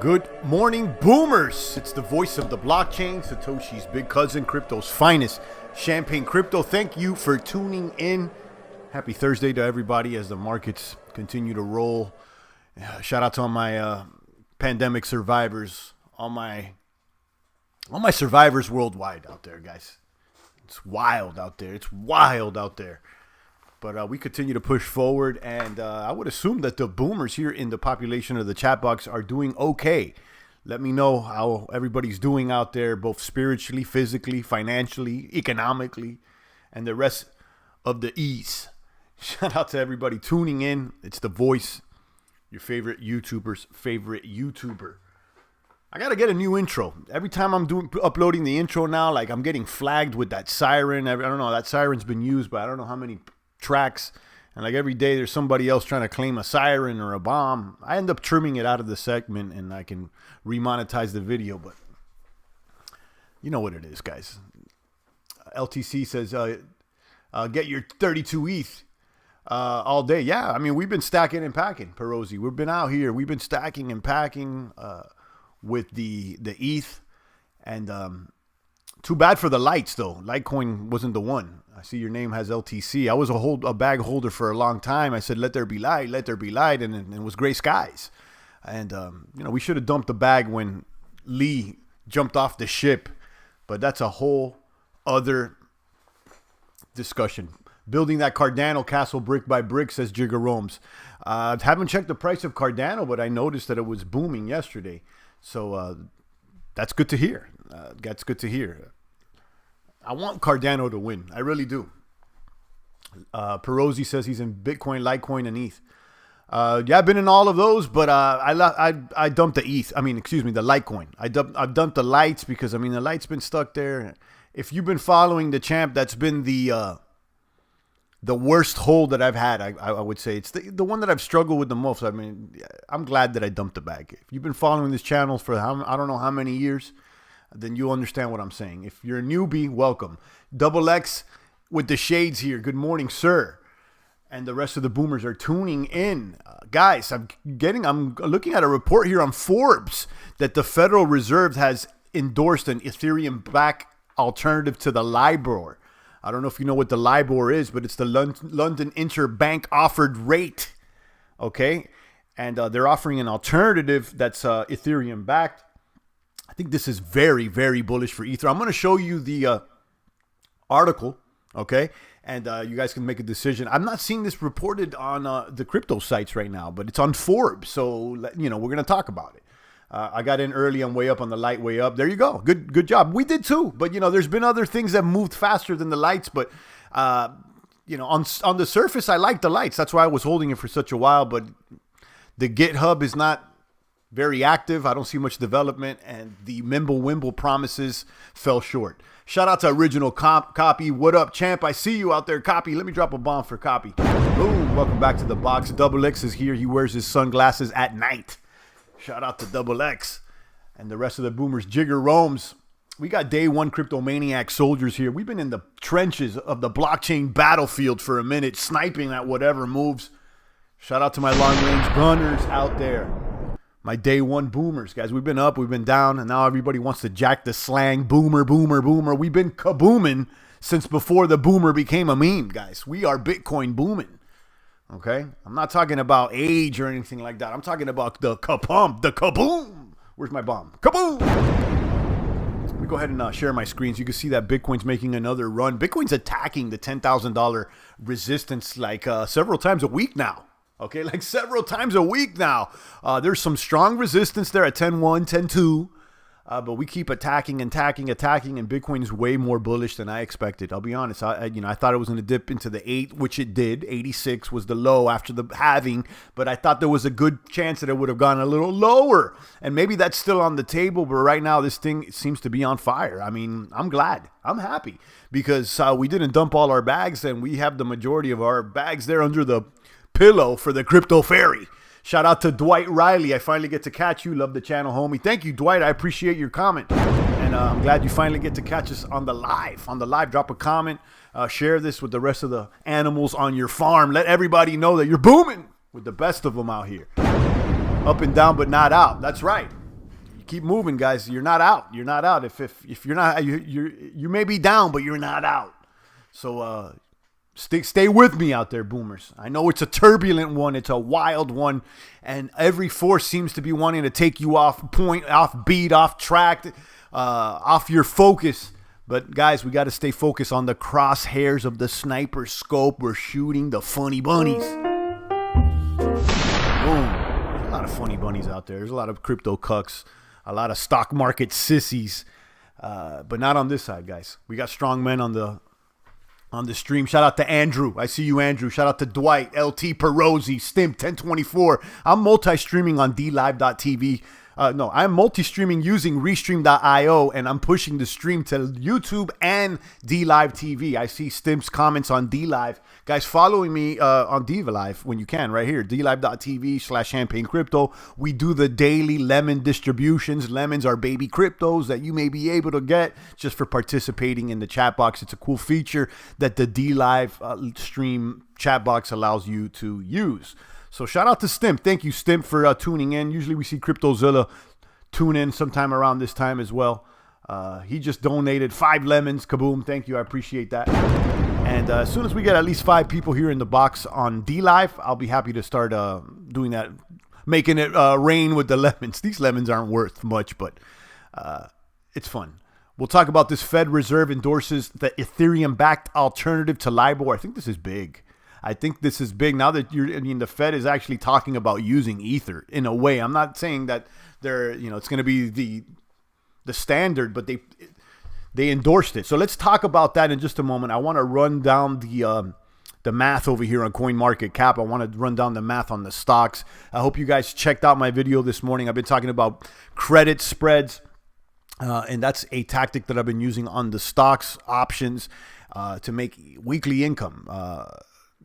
Good morning, boomers. It's the voice of the blockchain, Satoshi's big cousin, crypto's finest, Champagne Crypto. Thank you for tuning in. Happy Thursday to everybody as the markets continue to roll. Shout out to all my pandemic survivors, all my survivors worldwide out there, guys. It's wild out there. It's wild out there. But we continue to push forward, and I would assume that the boomers here in the population of the chat box are doing okay. Let me know how everybody's doing out there, both spiritually, physically, financially, economically, and the rest of the E's. Shout out to everybody tuning in. It's the voice, your favorite YouTuber's favorite YouTuber. I got to get a new intro. Every time I'm uploading the intro now, like I'm getting flagged with that siren. I don't know, that siren's been used, but I don't know how many tracks, and like every day there's somebody else trying to claim a siren or a bomb. I end up trimming it out of the segment and I can remonetize the video, but you know what it is, guys. LTC says get your 32 ETH all day. Yeah, I mean, we've been stacking and packing, Perosi. We've been out here, we've been stacking and packing with the ETH, and too bad for the lights though. Litecoin wasn't the one. I see your name has LTC. I was a bag holder for a long time. I said, let there be light, and it was gray skies. And, we should have dumped the bag when Lee jumped off the ship. But that's a whole other discussion. Building that Cardano castle brick by brick, says Jigger Romes. I haven't checked the price of Cardano, but I noticed that it was booming yesterday. So that's good to hear. That's good to hear. I want Cardano to win. I really do. Perosi says he's in Bitcoin, Litecoin, and ETH. Yeah, I've been in all of those, but I dumped the ETH. The Litecoin. I've dumped the lights because, the light's been stuck there. If you've been following the champ, that's been the worst hold that I've had. I would say it's the one that I've struggled with the most. I'm glad that I dumped the bag. If you've been following this channel for I don't know how many years, then you understand what I'm saying. If you're a newbie, welcome. Double X with the shades here. Good morning, sir. And the rest of the boomers are tuning in. Guys, I'm looking at a report here on Forbes that the Federal Reserve has endorsed an Ethereum-Backed alternative to the LIBOR. I don't know if you know what the LIBOR is, but it's the London Interbank Offered Rate. Okay? And they're offering an alternative that's Ethereum-backed. I think this is very, very bullish for Ether. I'm going to show you the article, okay? And you guys can make a decision. I'm not seeing this reported on the crypto sites right now, but it's on Forbes. So, we're going to talk about it. I got in early on way up on the light, way up. There you go. Good job. We did too. But, there's been other things that moved faster than the lights. But, on the surface, I like the lights. That's why I was holding it for such a while. But the GitHub is not very active. I don't see much development, and the Mimble-Wimble promises fell short. Shout out to Original Copy. What up, champ? I see you out there, Copy. Let me drop a bomb for Copy. Boom. Welcome back to the box. Double X is here. He wears his sunglasses at night. Shout out to Double X and the rest of the boomers. Jigger Romes. We got day one cryptomaniac soldiers here. We've been in the trenches of the blockchain battlefield for a minute, sniping at whatever moves. Shout out to my long-range gunners out there. My day one boomers, guys. We've been up, we've been down, and now everybody wants to jack the slang. Boomer, boomer, boomer. We've been kabooming since before the boomer became a meme, guys. We are Bitcoin booming. Okay? I'm not talking about age or anything like that. I'm talking about the kapump, the kaboom. Where's my bomb? Kaboom! Let me go ahead and share my screen so you can see that Bitcoin's making another run. Bitcoin's attacking the $10,000 resistance like several times a week now. Okay, like several times a week now. There's some strong resistance there at 10.1, 10.2. But we keep attacking, and Bitcoin is way more bullish than I expected. I'll be honest. I thought it was going to dip into the 8, which it did. 86 was the low after the halving. But I thought there was a good chance that it would have gone a little lower. And maybe that's still on the table. But right now, this thing seems to be on fire. I'm glad. I'm happy. Because we didn't dump all our bags. And we have the majority of our bags there under the pillow for the crypto fairy. Shout out to Dwight Riley. I finally get to catch you. Love the channel, homie. Thank you, Dwight. I appreciate your comment. And I'm glad you finally get to catch us on the live. Drop a comment. Share this with the rest of the animals on your farm. Let everybody know that you're booming with the best of them out here. Up and down, but not out. That's right. keep moving, guys. You're not out. You're not out. If you're not, you may be down, but you're not out. So stay with me out there, boomers. I know it's a turbulent one. It's a wild one, and every force seems to be wanting to take you off point, off beat, off track, off your focus. But guys, we got to stay focused on the crosshairs of the sniper scope. We're shooting the funny bunnies. Boom. There's a lot of funny bunnies out there. There's a lot of crypto cucks, a lot of stock market sissies, but not on this side, guys. We got strong men on the stream. Shout out to Andrew. I see you, Andrew. Shout out to Dwight, LT Perozzi, Stimp 1024. I'm multi-streaming on DLive.tv. I'm multi-streaming using Restream.io, and I'm pushing the stream to YouTube and DLive TV. I see Stimp's comments on DLive. Guys, following me on DLive when you can, right here, DLive.tv/Champagne Crypto. We do the daily lemon distributions. Lemons are baby cryptos that you may be able to get just for participating in the chat box. It's a cool feature that the DLive stream chat box allows you to use. So shout out to Stimp. Thank you, Stimp, for tuning in. Usually we see CryptoZilla tune in sometime around this time as well. He just donated 5 lemons. Kaboom. Thank you. I appreciate that. And as soon as we get at least 5 people here in the box on DLive, I'll be happy to start doing that, making it rain with the lemons. These lemons aren't worth much, but it's fun. We'll talk about this. Fed Reserve endorses the Ethereum-backed alternative to LIBOR. I think this is big. Now that the Fed is actually talking about using Ether in a way. I'm not saying that it's going to be the standard, but they endorsed it. So let's talk about that in just a moment. I want to run down the math over here on CoinMarketCap. I want to run down the math on the stocks. I hope you guys checked out my video this morning. I've been talking about credit spreads, and that's a tactic that I've been using on the stocks options to make weekly income.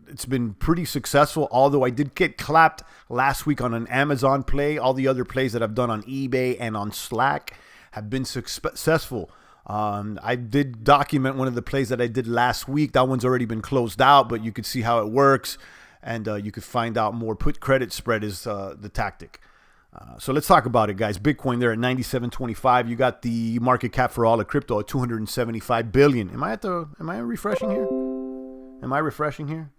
It's been pretty successful, although I did get clapped last week on an Amazon play. All the other plays that I've done on eBay and on Slack have been successful. I did document one of the plays that I did last week. That one's already been closed out, but you could see how it works, and you could find out more. Put credit spread is the tactic. So let's talk about it, guys. Bitcoin there at 97.25. You got the market cap for all of crypto at 275 billion. Am I refreshing here?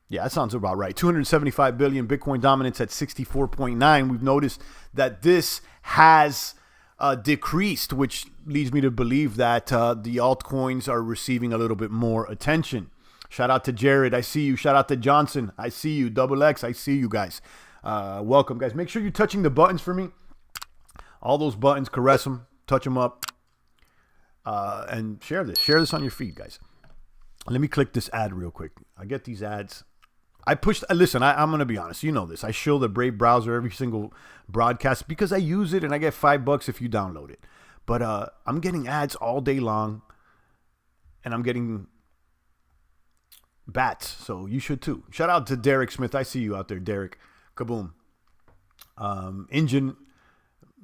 Yeah, that sounds about right. 275 billion. Bitcoin dominance at 64.9. We've noticed that this has decreased, which leads me to believe that the altcoins are receiving a little bit more attention. Shout out to Jared. I see you. Shout out to Johnson. I see you. Double X. I see you guys. Welcome, guys. Make sure you're touching the buttons for me. All those buttons, caress them, touch them up, and share this. Share this on your feed, guys. Let me click this ad real quick. I get these ads. Listen, I'm going to be honest. You know this. I show the Brave browser every single broadcast because I use it, and I get $5 if you download it. But I'm getting ads all day long, and I'm getting bats. So you should too. Shout out to Derek Smith. I see you out there, Derek. Kaboom. Engine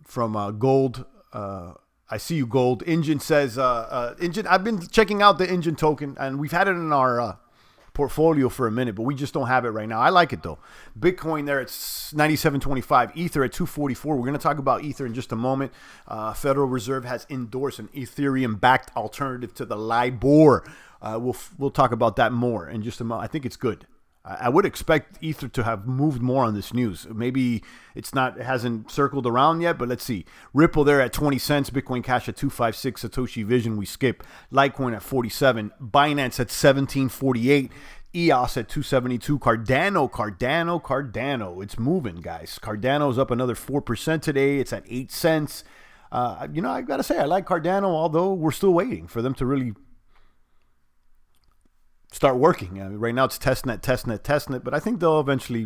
from Gold. I see you, Gold. Engine says, Engine, I've been checking out the Engine token, and we've had it in our portfolio for a minute, but we just don't have it right now. I like it, though. Bitcoin there at 97.25. Ether at 244. We're going to talk about Ether in just a moment. Federal Reserve has endorsed an Ethereum-backed alternative to the LIBOR. We'll talk about that more in just a moment. I think it's good. I would expect Ether to have moved more on this news. Maybe it hasn't circled around yet, but let's see. Ripple there at 20 cents. Bitcoin Cash at 256. Satoshi Vision, we skip. Litecoin at 47. Binance at 1748. EOS at 272. Cardano. It's moving, guys. Cardano's up another 4% today. It's at 8 cents. I got to say, I like Cardano, although we're still waiting for them to really start working. Right now it's testnet, but I think they'll eventually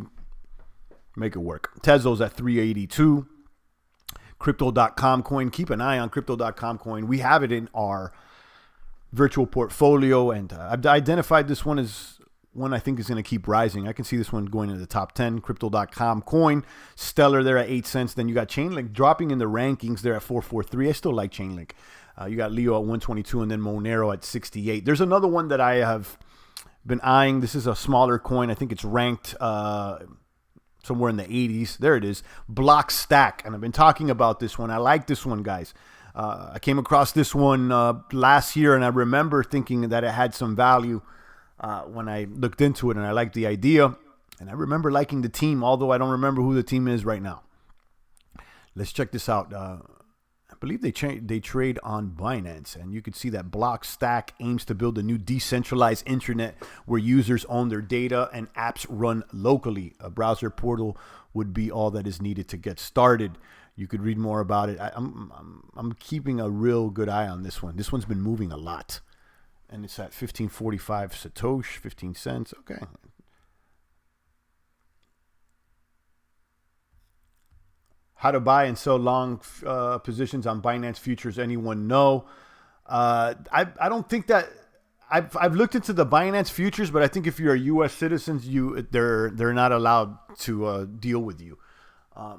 make it work. Tesla's at 382. Crypto.com coin. Keep an eye on Crypto.com coin. We have it in our virtual portfolio, and I've identified this one as one I think is going to keep rising. I can see this one going into the top 10. Crypto.com coin. Stellar there at 8 cents. Then you got Chainlink dropping in the rankings there at 443. I still like Chainlink. You got Leo at 122 and then Monero at 68. There's another one that I have been eyeing. This is a smaller coin. I think it's ranked somewhere in the 80s. There it is, Block Stack. And I've been talking about this one. I like this one, guys. I came across this one last year, and I remember thinking that it had some value when I looked into it, and I liked the idea. And I remember liking the team, although I don't remember who the team is right now. Let's check this out. I believe they trade on Binance, and you can see that Block Stack aims to build a new decentralized internet where users own their data and apps run locally. A browser portal would be all that is needed to get started. You could read more about it. I'm keeping a real good eye on this one. This one's been moving a lot, and it's at 1545 Satoshi, 15 cents. Okay. How to buy and sell long positions on Binance futures? Anyone know? I don't think that I've looked into the Binance futures, but I think if you're a U.S. citizen, they're not allowed to deal with you.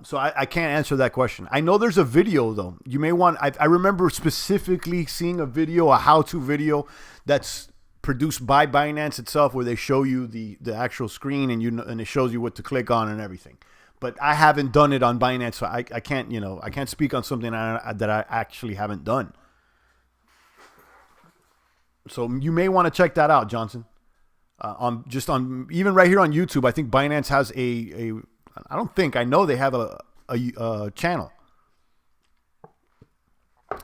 So I can't answer that question. I know there's a video though. You may want. I remember specifically seeing a video, a how-to video that's produced by Binance itself, where they show you the actual screen and it shows you what to click on and everything. But I haven't done it on Binance, so I can't, I can't speak on something that I actually haven't done. So you may want to check that out, Johnson. Even right here on YouTube, I think Binance has I know they have a channel.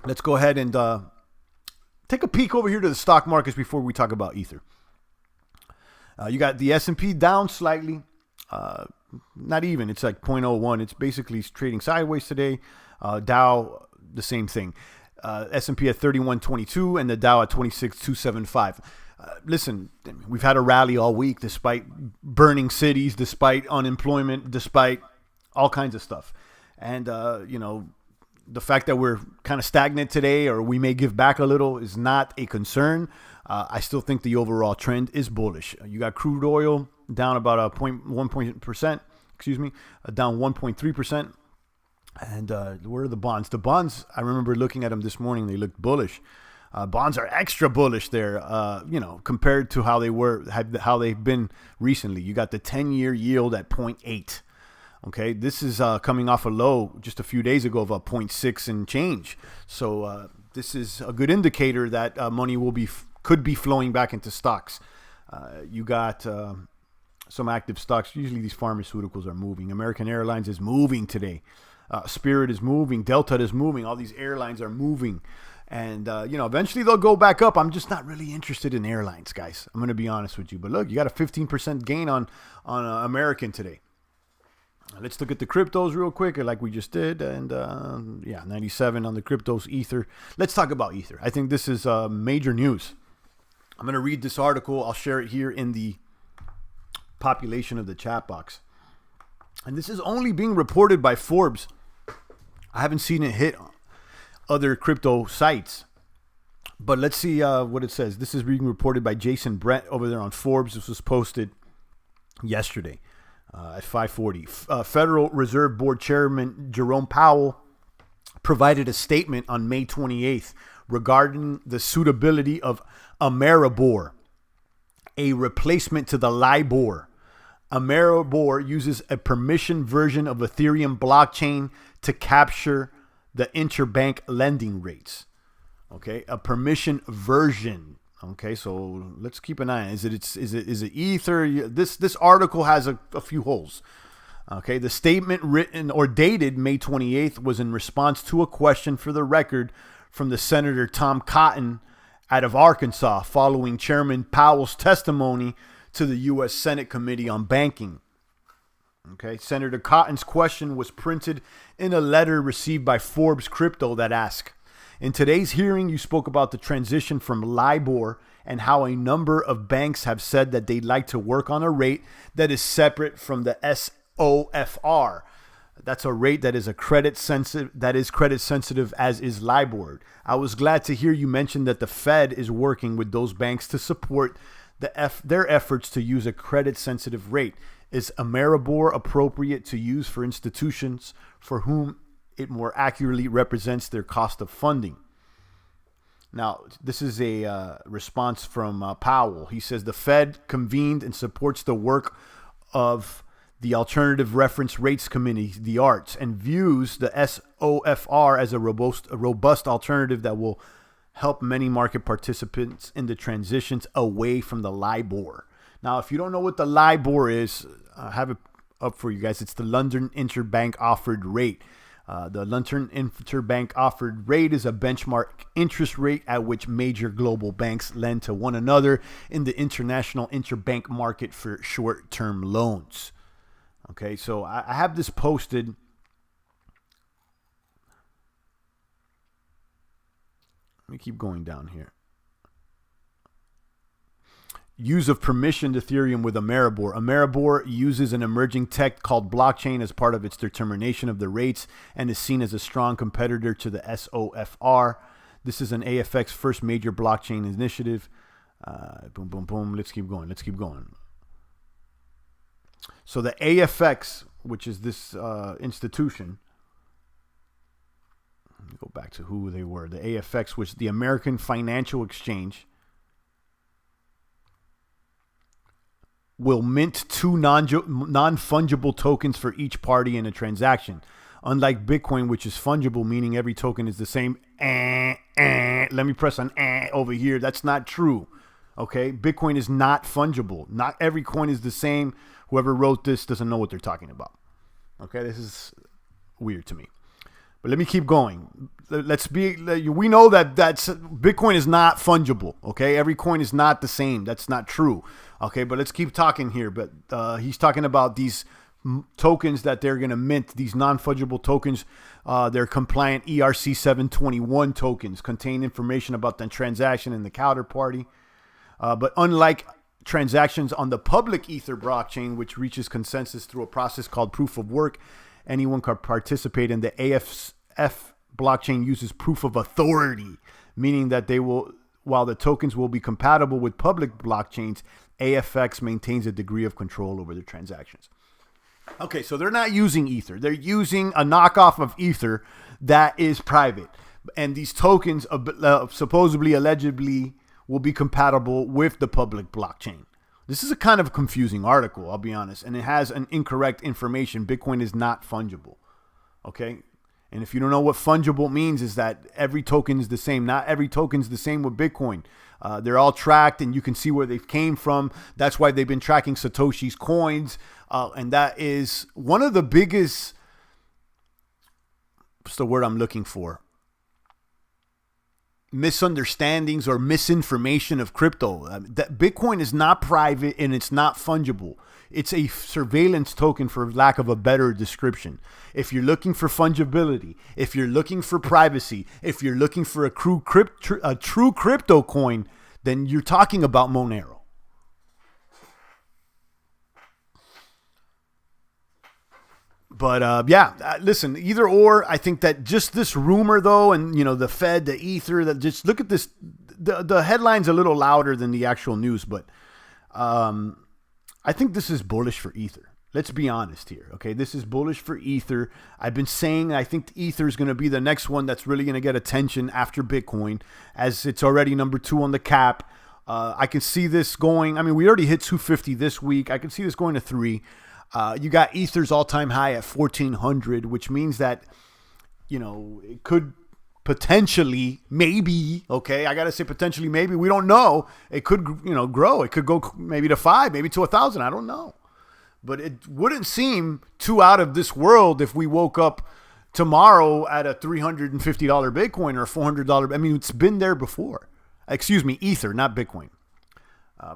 Let's go ahead and take a peek over here to the stock markets before we talk about Ether. You got the S&P down slightly. Not even. It's like 0.01. It's basically trading sideways today. Dow, the same thing. S&P at 3122 and the Dow at 26,275. Listen, we've had a rally all week despite burning cities, despite unemployment, despite all kinds of stuff. And, the fact that we're kind of stagnant today, or we may give back a little, is not a concern. I still think the overall trend is bullish. You got crude oil down about down 1.3%. And where are the bonds? The bonds, I remember looking at them this morning. They looked bullish. Bonds are extra bullish there, compared to how they've been recently. You got the 10-year yield at 0.8. Okay, this is coming off a low just a few days ago of a 0.6 and change. So this is a good indicator that money could be flowing back into stocks. You got some active stocks. Usually these pharmaceuticals are moving. American Airlines is moving today. Spirit is moving. Delta is moving. All these airlines are moving. And, eventually they'll go back up. I'm just not really interested in airlines, guys. I'm going to be honest with you. But look, you got a 15% gain on American today. Let's look at the cryptos real quick, like we just did. And, 97 on the cryptos, Ether. Let's talk about Ether. I think this is major news. I'm going to read this article. I'll share it here in the population of the chat box. And this is only being reported by Forbes. I haven't seen it hit other crypto sites. But let's see what it says. This is being reported by Jason Brett over there on Forbes. This was posted yesterday at 5:40. Federal Reserve Board Chairman Jerome Powell provided a statement on May 28th regarding the suitability of Ameribor, a replacement to the LIBOR. Ameribor uses a permission version of Ethereum blockchain to capture the interbank lending rates. Okay, a permission version. Okay, so let's keep an eye on it. Is it Ether? This article has a few holes. Okay, the statement written or dated May 28th was in response to a question for the record from the Senator Tom Cotton out of Arkansas following Chairman Powell's testimony to the U.S. Senate Committee on Banking. Okay, Senator Cotton's question was printed in a letter received by Forbes Crypto that asked, in today's hearing, you spoke about the transition from LIBOR and how a number of banks have said that they'd like to work on a rate that is separate from the SOFR. That's a rate that is credit sensitive as is LIBOR. I was glad to hear you mention that the Fed is working with those banks to support their efforts to use a credit sensitive rate. Is Ameribor appropriate to use for institutions for whom it more accurately represents their cost of funding? Now, this is a response from Powell. He says the Fed convened and supports the work of the Alternative Reference Rates Committee, the ARTS, and views the SOFR as a robust alternative that will help many market participants in the transitions away from the LIBOR. Now, if you don't know what the LIBOR is, I have it up for you guys. It's the London Interbank Offered Rate. The London Interbank Offered Rate is a benchmark interest rate at which major global banks lend to one another in the international interbank market for short-term loans. Okay, so I have this posted. Let me keep going down here. Use of permissioned Ethereum with Ameribor. Ameribor uses an emerging tech called blockchain as part of its determination of the rates and is seen as a strong competitor to the SOFR. This is an AFX first major blockchain initiative. Boom, boom, boom. Let's keep going. So the AFX, which is this institution, let me go back to who they were. The AFX was the American Financial Exchange. Will mint two non-fungible tokens for each party in a transaction. Unlike Bitcoin, which is fungible, meaning every token is the same. Let me press on over here. That's not true. Okay? Bitcoin is not fungible. Not every coin is the same. Whoever wrote this doesn't know what they're talking about. Okay? This is weird to me. But let me keep going. We know that Bitcoin is not fungible. Okay? Every coin is not the same. That's not true. Okay, but let's keep talking here. But he's talking about these tokens that they're going to mint, these non-fungible tokens. They're compliant ERC 721 tokens, contain information about the transaction and the counterparty. But unlike transactions on the public Ether blockchain, which reaches consensus through a process called proof of work, anyone can participate in the AFF blockchain uses proof of authority, meaning that while the tokens will be compatible with public blockchains, AFX maintains a degree of control over the transactions. Okay, so they're not using Ether. They're using a knockoff of Ether that is private. And these tokens supposedly, allegedly, will be compatible with the public blockchain. This is a kind of confusing article, I'll be honest. And it has an incorrect information. Bitcoin is not fungible. Okay? And if you don't know what fungible means, is that every token is the same. Not every token is the same with Bitcoin. They're all tracked, and you can see where they came from. That's why they've been tracking Satoshi's coins. And that is one of the biggest, what's the word I'm looking for? Misunderstandings or misinformation of crypto. That Bitcoin is not private and it's not fungible. It's a surveillance token, for lack of a better description. If you're looking for fungibility, if you're looking for privacy, if you're looking for a true crypto coin, then you're talking about Monero. But listen, either or. I think that just this rumor, though, and the Fed, the Ether, that just look at this. The headline's a little louder than the actual news, but I think this is bullish for Ether. Let's be honest here, okay? This is bullish for Ether. I've been saying I think Ether is going to be the next one that's really going to get attention after Bitcoin, as it's already number 2 on the cap. I can see this going. I mean, we already hit 250 this week. I can see this going to 3. You got Ether's all-time high at 1,400, which means that, it could potentially, maybe, okay, I got to say potentially, maybe, we don't know. It could, grow. It could go maybe to 5, maybe to 1,000. I don't know. But it wouldn't seem too out of this world if we woke up tomorrow at a $350 Bitcoin or a $400. I mean, it's been there before. Excuse me, Ether, not Bitcoin.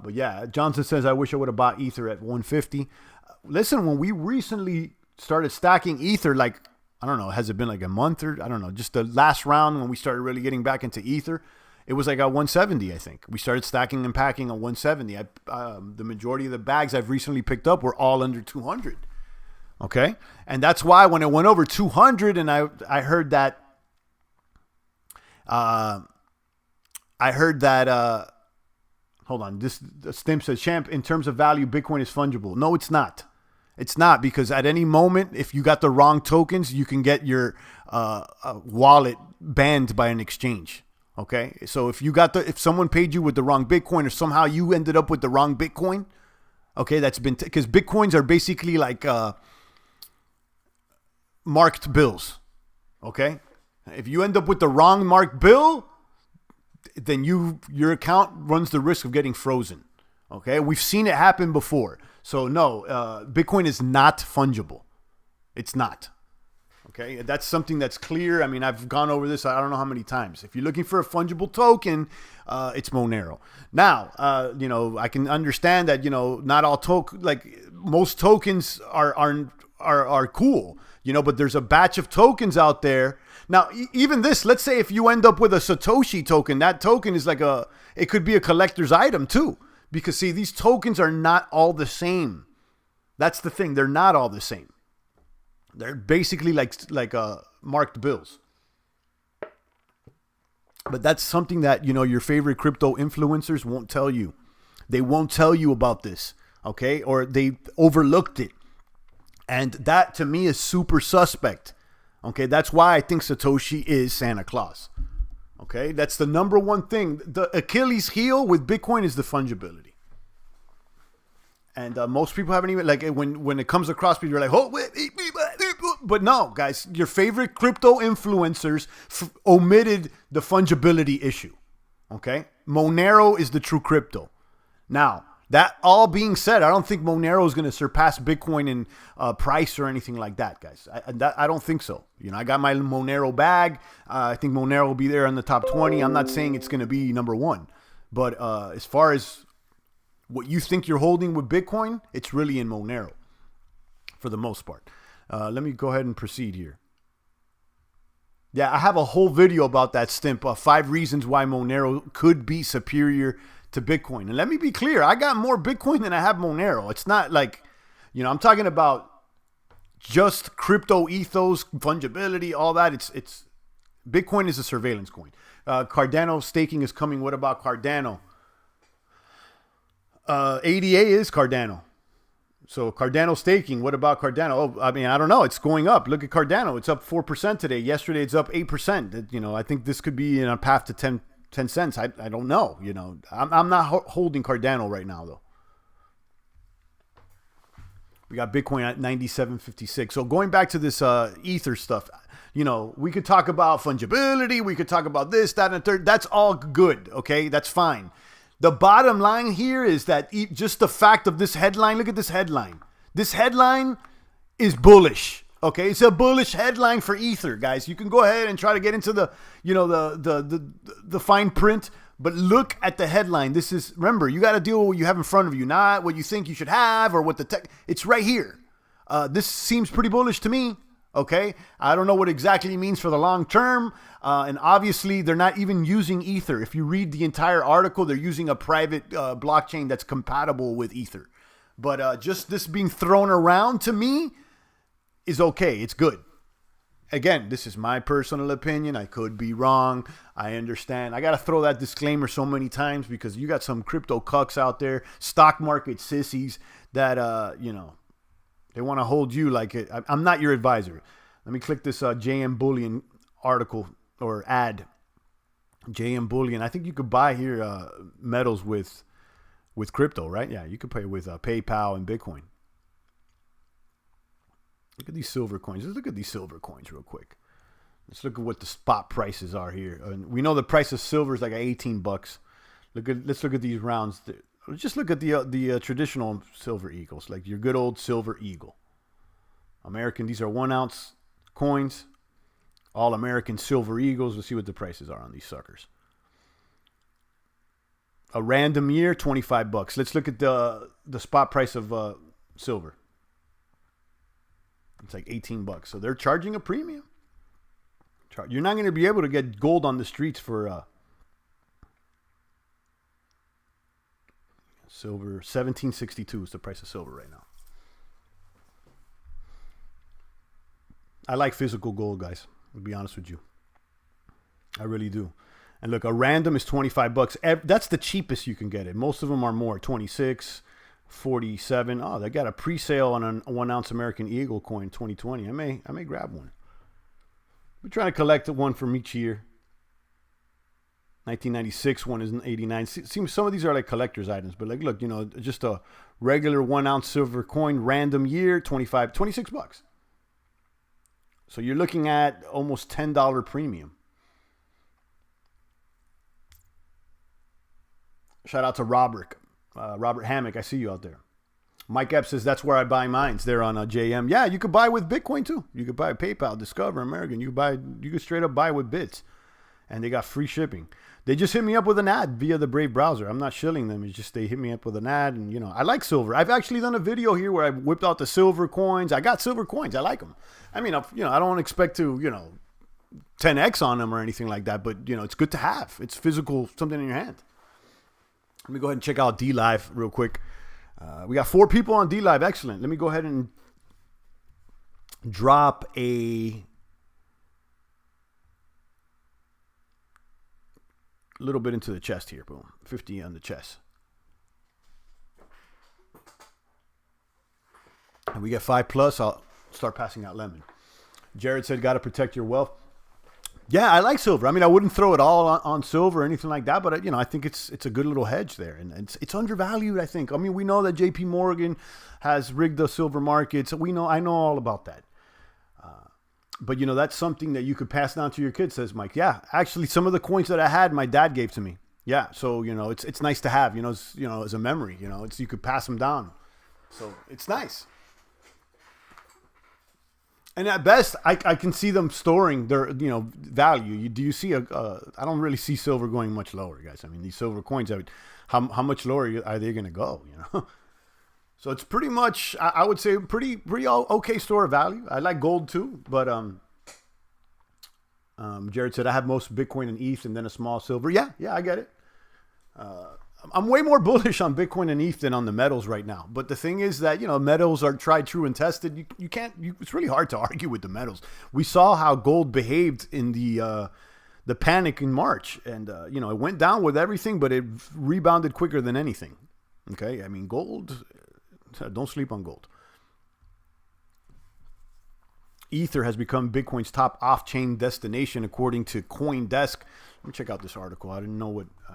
But yeah, Johnson says, I wish I would have bought Ether at 150. Listen, when we recently started stacking Ether, like, I don't know, has it been like a month or, I don't know, just the last round when we started really getting back into Ether, it was like at 170, I think. We started stacking and packing at 170. The majority of the bags I've recently picked up were all under 200. Okay? And that's why when it went over 200 and I heard that, hold on, this Stim says, Champ, in terms of value, Bitcoin is fungible. No, it's not. It's not, because at any moment, if you got the wrong tokens, you can get your wallet banned by an exchange. Okay, so if someone paid you with the wrong Bitcoin, or somehow you ended up with the wrong Bitcoin, Okay, that's been because Bitcoins are basically like marked bills. Okay, if you end up with the wrong marked bill, then your account runs the risk of getting frozen. Okay, we've seen it happen before. So no, Bitcoin is not fungible. It's not. Okay, that's something that's clear. I mean, I've gone over this I don't know how many times. If you're looking for a fungible token, it's Monero. Now, I can understand that, not all most tokens are cool, but there's a batch of tokens out there. Now, even this, let's say if you end up with a Satoshi token, that token is it could be a collector's item too. Because see, these tokens are not all the same. That's the thing. They're not all the same. They're basically like marked bills. But that's something that, your favorite crypto influencers won't tell you. They won't tell you about this, okay? Or they overlooked it. And that, to me, is super suspect, okay? That's why I think Satoshi is Santa Claus, okay? That's the number one thing. The Achilles heel with Bitcoin is the fungibility. And most people haven't even, when it comes across people, you're like, oh, wait. But no, guys, your favorite crypto influencers omitted the fungibility issue, okay? Monero is the true crypto. Now, that all being said, I don't think Monero is going to surpass Bitcoin in price or anything like that, guys. I don't think so. I got my Monero bag. I think Monero will be there in the top 20. I'm not saying it's going to be number one. But as far as what you think you're holding with Bitcoin, it's really in Monero for the most part. Let me go ahead and proceed here. Yeah, I have a whole video about that stimp. 5 reasons why Monero could be superior to Bitcoin. And let me be clear, I got more Bitcoin than I have Monero. It's not like, I'm talking about just crypto ethos, fungibility, all that. It's Bitcoin is a surveillance coin. Cardano staking is coming. What about Cardano? ADA is Cardano. So Cardano staking, what about Cardano? Oh, I mean, I don't know. It's going up. Look at Cardano. It's up 4% today. Yesterday, it's up 8%. I think this could be in a path to 10 cents. I don't know. I'm not holding Cardano right now, though. We got Bitcoin at 97.56. So going back to this Ether stuff, we could talk about fungibility. We could talk about this, that, and the third. That's all good. Okay, that's fine. The bottom line here is that just the fact of this headline, look at this headline. This headline is bullish. Okay, it's a bullish headline for Ether, guys. You can go ahead and try to get into the fine print, but look at the headline. This is, remember, you got to deal with what you have in front of you, not what you think you should have or what the tech. It's right here. This seems pretty bullish to me. Okay, I don't know what exactly it means for the long term. And obviously, they're not even using Ether. If you read the entire article, they're using a private blockchain that's compatible with Ether. But just this being thrown around to me is okay. It's good. Again, this is my personal opinion. I could be wrong. I understand. I got to throw that disclaimer so many times because you got some crypto cucks out there, stock market sissies that, they want to hold you like it. I'm not your advisor. Let me click this JM Bullion article or ad. JM Bullion. I think you could buy here metals with crypto, right? Yeah, you could pay with PayPal and Bitcoin. Look at these silver coins. Let's look at these silver coins real quick. Let's look at what the spot prices are here. And we know the price of silver is like $18. Let's look at these rounds. Just look at the traditional silver eagles, like your good old silver eagle. American, these are 1 ounce coins. All American silver eagles. Let's see what the prices are on these suckers. A random year, $25. Let's look at the spot price of silver. It's like $18. So they're charging a premium. You're not going to be able to get gold on the streets for silver. $17.62 is the price of silver right now. I like physical gold, guys. I'll be honest with you. I really do. And look, a random is $25. That's the cheapest you can get it. Most of them are more, 26, 47. Oh, they got a pre-sale on a 1 ounce American Eagle coin 2020. I may grab one. We're trying to collect one from each year. 1996 one is 89. Seems some of these are like collector's items, but like, look, just a Regular 1 ounce silver coin, random year, 26 bucks. So you're looking at almost $10 premium. Shout out to Robert Hammock. I see you out there. Mike Epps says that's where I buy mines. They're on JM. Yeah, you could buy with Bitcoin too. You could buy PayPal, Discover, American. You could straight up buy with bits, and they got free shipping. They just hit me up with an ad via the Brave browser. I'm not shilling them. It's just they hit me up with an ad, and I like silver. I've actually done a video here where I whipped out the silver coins. I got silver coins. I like them. I mean, I don't expect to 10x on them or anything like that, but it's good to have. It's physical, something in your hand. Let me go ahead and check out D Live real quick. We got 4 people on D Live. Excellent. Let me go ahead and drop a little bit into the chest here. Boom. 50 on the chest. And we get 5+. I'll start passing out lemon. Jared said, got to protect your wealth. Yeah, I like silver. I mean, I wouldn't throw it all on silver or anything like that, but I think it's a good little hedge there, and it's undervalued. I think. I mean, we know that J.P. Morgan has rigged the silver market, so I know all about that. But that's something that you could pass down to your kids, says Mike. Yeah, actually, some of the coins that I had, my dad gave to me. Yeah, so it's nice to have. As a memory. You could pass them down, so it's nice. And at best, I can see them storing their value. Do you see I don't really see silver going much lower, guys. I mean, these silver coins, how much lower are they going to go? So it's pretty much, I would say, pretty okay store of value. I like gold too, but Jared said I have most Bitcoin and ETH and then a small silver. Yeah, I get it. I'm way more bullish on Bitcoin and ETH than on the metals right now. But the thing is that, metals are tried, true, and tested. You can't, it's really hard to argue with the metals. We saw how gold behaved in the panic in March. And, it went down with everything, but it rebounded quicker than anything. Okay. I mean, gold, don't sleep on gold. Ether has become Bitcoin's top off-chain destination, according to CoinDesk. Let me check out this article. I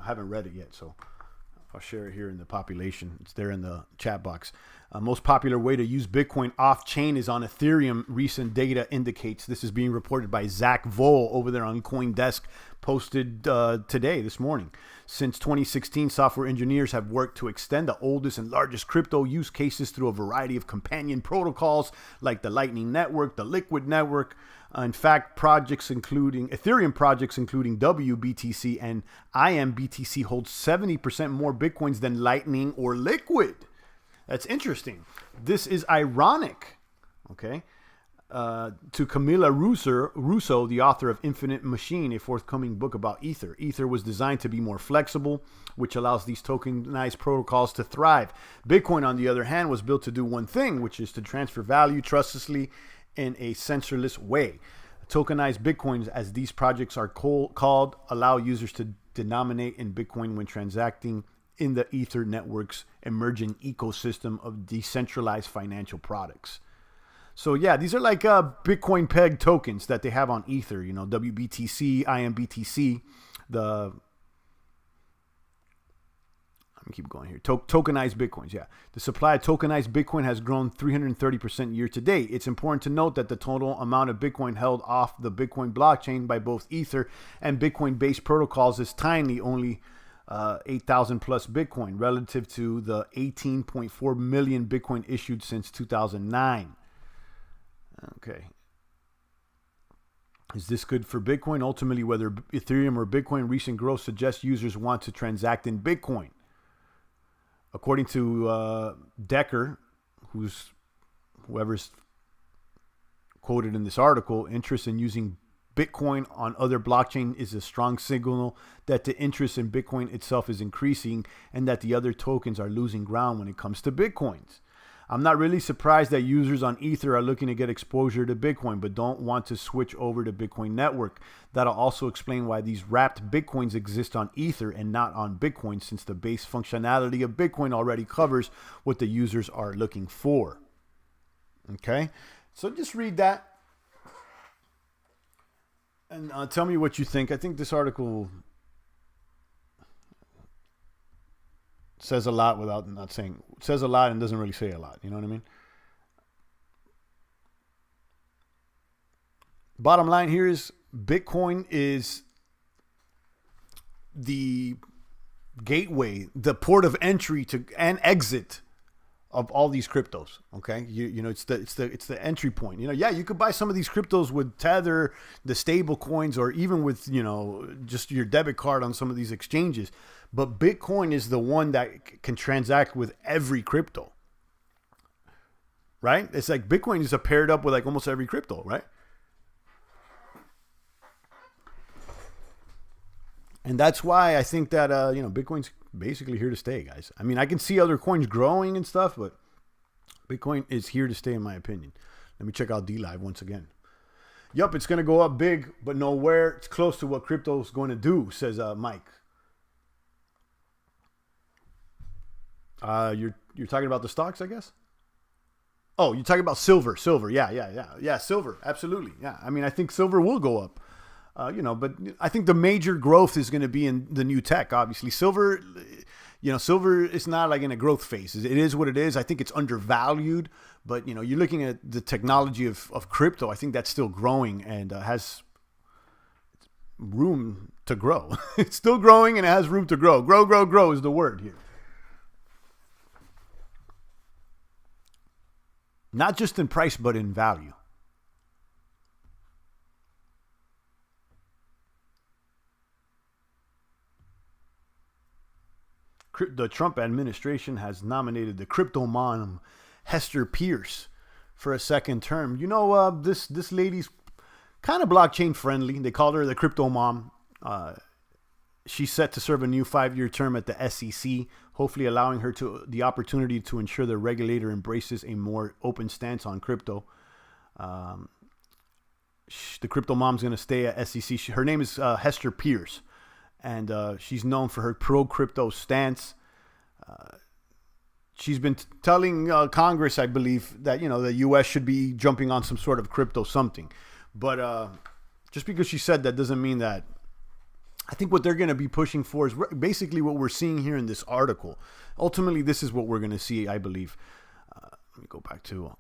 haven't read it yet, so I'll share it here in the population. It's there in the chat box. Most popular way to use Bitcoin off-chain is on Ethereum. Recent data indicates. This is being reported by Zach Vole over there on CoinDesk, posted this morning. Since 2016, software engineers have worked to extend the oldest and largest crypto use cases through a variety of companion protocols like the Lightning Network, the Liquid Network. In fact, Ethereum projects including WBTC and IMBTC hold 70% more Bitcoins than Lightning or Liquid. That's interesting. This is ironic, okay, to Camilla Russo, the author of Infinite Machine, a forthcoming book about Ether. Ether was designed to be more flexible, which allows these tokenized protocols to thrive. Bitcoin, on the other hand, was built to do one thing, which is to transfer value trustlessly in a censorless way. Tokenized Bitcoins, as these projects are called, allow users to denominate in Bitcoin when transacting in the Ether network's emerging ecosystem of decentralized financial products. So yeah, these are like Bitcoin peg tokens that they have on Ether, WBTC, IMBTC, let me keep going here. Tokenized Bitcoins, yeah. The supply of tokenized Bitcoin has grown 330% year to date. It's important to note that the total amount of Bitcoin held off the Bitcoin blockchain by both Ether and Bitcoin-based protocols is tiny, only 8,000 plus Bitcoin, relative to the 18.4 million Bitcoin issued since 2009. Okay. Is this good for Bitcoin? Ultimately, whether Ethereum or Bitcoin, recent growth suggests users want to transact in Bitcoin. According to Decker, whoever's quoted in this article, interest in using Bitcoin on other blockchain is a strong signal that the interest in Bitcoin itself is increasing and that the other tokens are losing ground when it comes to Bitcoins. I'm not really surprised that users on Ether are looking to get exposure to Bitcoin, but don't want to switch over to Bitcoin network. That'll also explain why these wrapped Bitcoins exist on Ether and not on Bitcoin, since the base functionality of Bitcoin already covers what the users are looking for. Okay, so just read that and tell me what you think. I think this article says a lot without not saying. It says a lot and doesn't really say a lot. You know what I mean? Bottom line here is Bitcoin is the gateway, the port of entry to and exit of all these cryptos. Okay, you know it's the entry point. You know, yeah, you could buy some of these cryptos with Tether, the stable coins, or even with, you know, just your debit card on some of these exchanges. But Bitcoin is the one that can transact with every crypto. Right? It's like Bitcoin is paired up with like almost every crypto, right? And that's why I think that, Bitcoin's basically here to stay, guys. I mean, I can see other coins growing and stuff, but Bitcoin is here to stay, in my opinion. Let me check out DLive once again. Yup, it's going to go up big, but nowhere. It's close to what crypto is going to do, says Mike. You're talking about the stocks, I guess? Oh, you're talking about silver. Silver, yeah, silver, absolutely. Yeah, I mean, I think silver will go up. But I think the major growth is going to be in the new tech. Obviously, silver is not like in a growth phase. It is what it is. I think it's undervalued, but you're looking at the technology of crypto. I think that's still growing and has room to grow. It's still growing and it has room to grow. Grow is the word here. Not just in price, but in value. The Trump administration has nominated the crypto mom Hester Pierce for a second term. This lady's kind of blockchain friendly. They called her the crypto mom. She's set to serve a new 5-year term at the SEC, hopefully allowing her the opportunity to ensure the regulator embraces a more open stance on crypto. The crypto mom's going to stay at SEC. Her name is Hester Pierce. And she's known for her pro-crypto stance. She's been telling Congress, I believe, that the U.S. should be jumping on some sort of crypto something. But just because she said that doesn't mean that. I think what they're going to be pushing for is basically what we're seeing here in this article. Ultimately, this is what we're going to see, I believe. Let me go back to...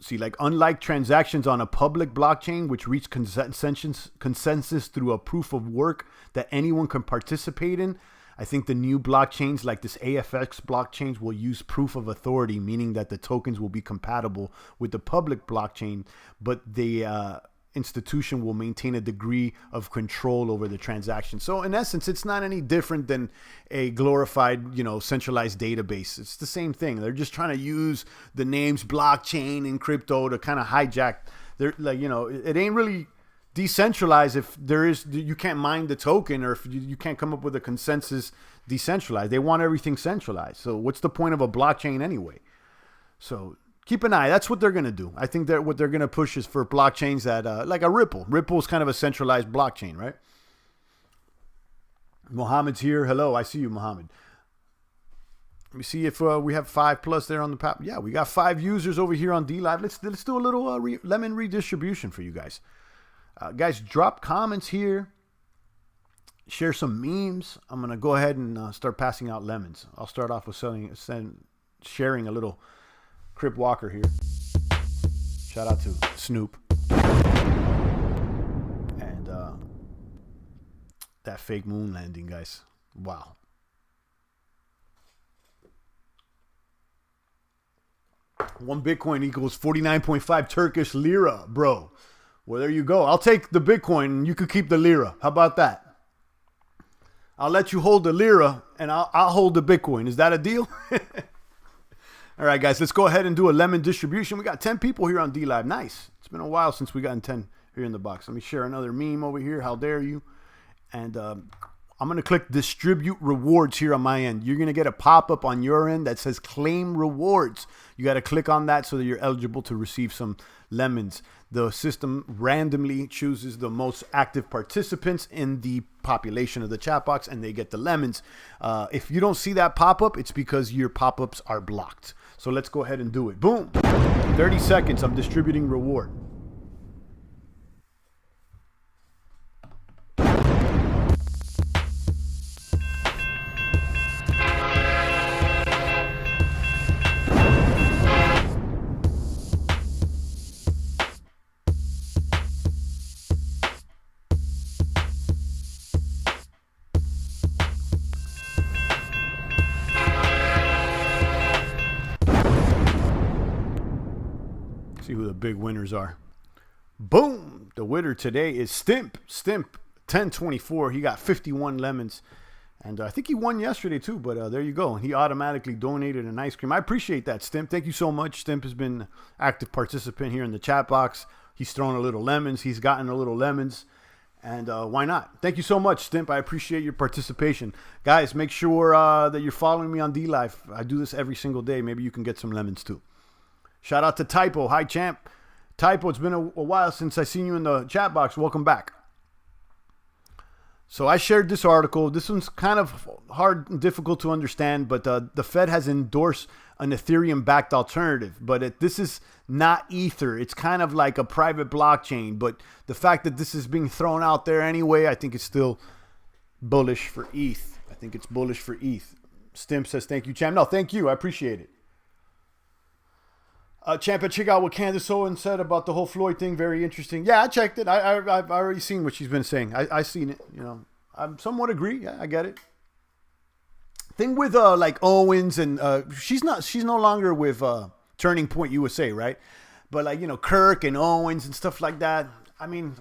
See, like, unlike transactions on a public blockchain, which reach consensus through a proof of work that anyone can participate in, I think the new blockchains like this AFX blockchains will use proof of authority, meaning that the tokens will be compatible with the public blockchain, but the institution will maintain a degree of control over the transaction. So in essence, it's not any different than a glorified, centralized database. It's the same thing. They're just trying to use the names blockchain and crypto to kind of hijack. They're like, it ain't really decentralized if you can't mine the token, or if you can't come up with a consensus decentralized. They want everything centralized. So what's the point of a blockchain anyway? So keep an eye. That's what they're going to do. I think that what they're going to push is for blockchains that, like a Ripple. Ripple is kind of a centralized blockchain, right? Mohammed's here. Hello, I see you, Mohammed. Let me see if we have 5+ there on the pop. Yeah, we got 5 users over here on DLive. Let's do a little lemon redistribution for you guys. Guys, drop comments here. Share some memes. I'm going to go ahead and start passing out lemons. I'll start off with sharing a little Crip Walker here. Shout out to Snoop. And that fake moon landing, guys. Wow. One Bitcoin equals 49.5 Turkish lira, bro. Well, there you go. I'll take the Bitcoin and you could keep the lira. How about that? I'll let you hold the lira and I'll hold the Bitcoin. Is that a deal? All right, guys, let's go ahead and do a lemon distribution. We got 10 people here on DLive. Nice. It's been a while since we got 10 here in the box. Let me share another meme over here. How dare you? And I'm going to click distribute rewards here on my end. You're going to get a pop-up on your end that says claim rewards. You got to click on that so that you're eligible to receive some lemons. The system randomly chooses the most active participants in the population of the chat box, and they get the lemons. If you don't see that pop-up, it's because your pop-ups are blocked. So let's go ahead and do it. Boom. 30 seconds. I'm distributing reward. See who the big winners are. Boom! The winner today is Stimp. Stimp, 1024. He got 51 lemons. And I think he won yesterday too, but there you go. He automatically donated an ice cream. I appreciate that, Stimp. Thank you so much. Stimp has been an active participant here in the chat box. He's thrown a little lemons. He's gotten a little lemons. And why not? Thank you so much, Stimp. I appreciate your participation. Guys, make sure that you're following me on D-Live. I do this every single day. Maybe you can get some lemons too. Shout out to Typo. Hi, champ. Typo, it's been a while since I seen you in the chat box. Welcome back. So I shared this article. This one's kind of hard and difficult to understand, but the Fed has endorsed an Ethereum-backed alternative. But this is not Ether. It's kind of like a private blockchain. But the fact that this is being thrown out there anyway, I think it's still bullish for ETH. I think it's bullish for ETH. Stim says, thank you, champ. No, thank you. I appreciate it. Champ, check out what Candace Owen said about the whole Floyd thing. Very interesting. Yeah, I checked it. I've already seen what she's been saying. I seen it. You know, I somewhat agree. Yeah, I get it. Thing with like Owens and she's no longer with Turning Point USA, right? But like, you know, Kirk and Owens and stuff like that. I mean,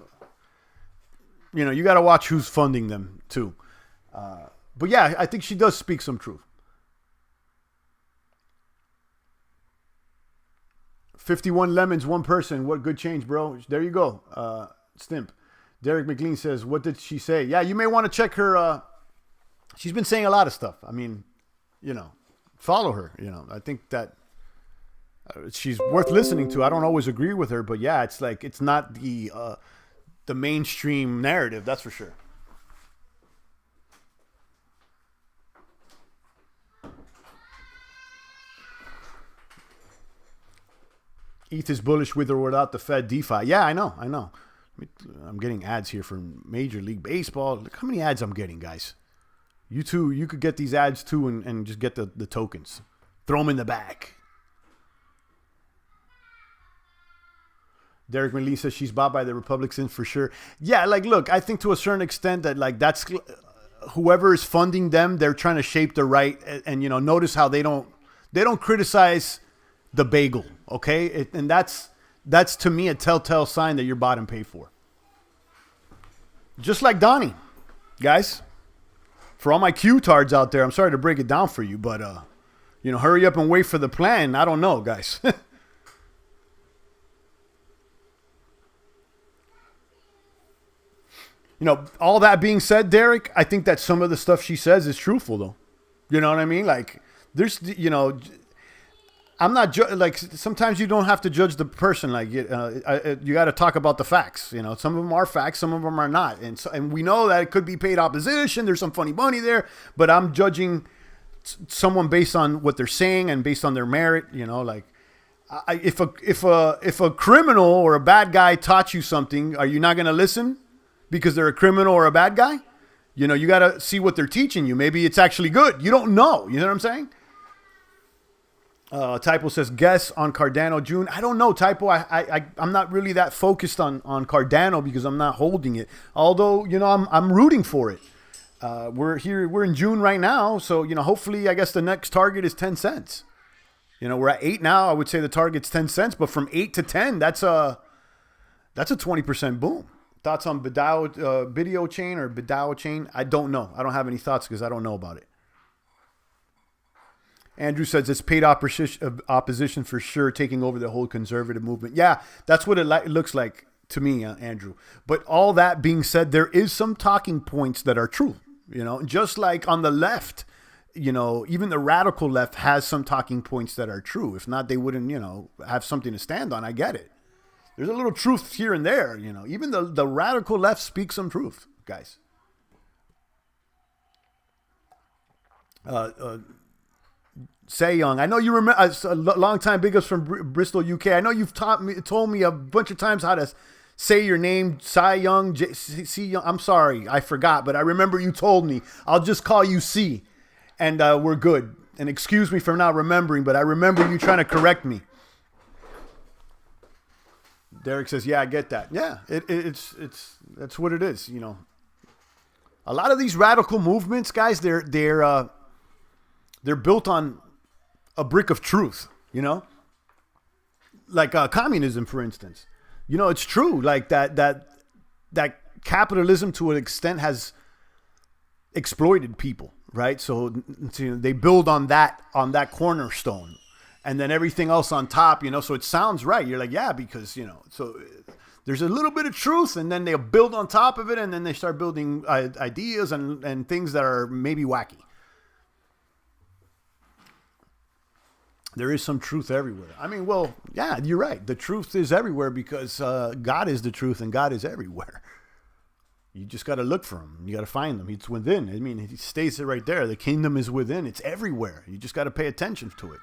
you know, you got to watch who's funding them too. But yeah, I think she does speak some truth. 51 lemons, one person. What good change, bro. There you go. Stimp. Derek McLean says, what did she say? Yeah, you may want to check her. She's been saying a lot of stuff. I mean, you know, follow her. You know, I think that she's worth listening to. I don't always agree with her, but yeah, it's like, it's not the mainstream narrative. That's for sure. ETH is bullish with or without the Fed DeFi. Yeah, I know. I'm getting ads here from Major League Baseball. Look how many ads I'm getting, guys. You too, you could get these ads too and just get the tokens. Throw them in the bag. Derek McLean says she's bought by the Republicans for sure. Yeah, like, look, I think to a certain extent that, like, that's whoever is funding them, they're trying to shape the right. And you know, notice how they don't criticize the bagel, okay? And that's to me a telltale sign that you're bought and paid for. Just like Donnie, guys. For all my Q-tards out there, I'm sorry to break it down for you, but you know, hurry up and wait for the plan. I don't know, guys. You know, all that being said, Derek, I think that some of the stuff she says is truthful, though. You know what I mean? Like, there's, you know, I'm not like, sometimes you don't have to judge the person. Like, you got to talk about the facts. You know, some of them are facts, some of them are not, and we know that it could be paid opposition. There's some funny money there, but I'm judging someone based on what they're saying and based on their merit. You know, like, if a criminal or a bad guy taught you something, are you not going to listen because they're a criminal or a bad guy? You know, you got to see what they're teaching you. Maybe it's actually good. You don't know. You know what I'm saying? Typo says, guess on Cardano June. I don't know, Typo. I'm not really that focused on Cardano because I'm not holding it. Although, you know, I'm rooting for it. We're in June right now. So, you know, hopefully, I guess the next target is 10 cents. You know, we're at 8 now. I would say the target's 10 cents. But from 8 to 10, that's a 20% boom. Thoughts on Bidao chain or Bidao chain? I don't know. I don't have any thoughts because I don't know about it. Andrew says it's paid opposition for sure, taking over the whole conservative movement. Yeah, that's what it looks like to me, Andrew. But all that being said, there is some talking points that are true. You know, just like on the left, you know, even the radical left has some talking points that are true. If not, they wouldn't, you know, have something to stand on. I get it. There's a little truth here and there. You know, even the radical left speaks some truth, guys. Say Young, I know you remember a long time. Big ups from Bristol, UK. I know you've told me a bunch of times how to say your name, Cy Young, C Young. I'm sorry, I forgot, but I remember you told me. I'll just call you C, and we're good. And excuse me for not remembering, but I remember you trying to correct me. Derek says, "Yeah, I get that. Yeah, it's that's what it is. You know, a lot of these radical movements, guys, they're built on a brick of truth, you know? like communism, for instance. You know, it's true. Like that capitalism to an extent has exploited people, right? So they build on that cornerstone, and then everything else on top. You know, so it sounds right. You're like, yeah, because you know, so there's a little bit of truth, and then they'll build on top of it, and then they start building ideas and things that are maybe wacky. There is some truth everywhere. I mean, well, yeah, you're right. The truth is everywhere because God is the truth and God is everywhere. You just got to look for him. You got to find him. It's within. I mean, he states it right there. The kingdom is within. It's everywhere. You just got to pay attention to it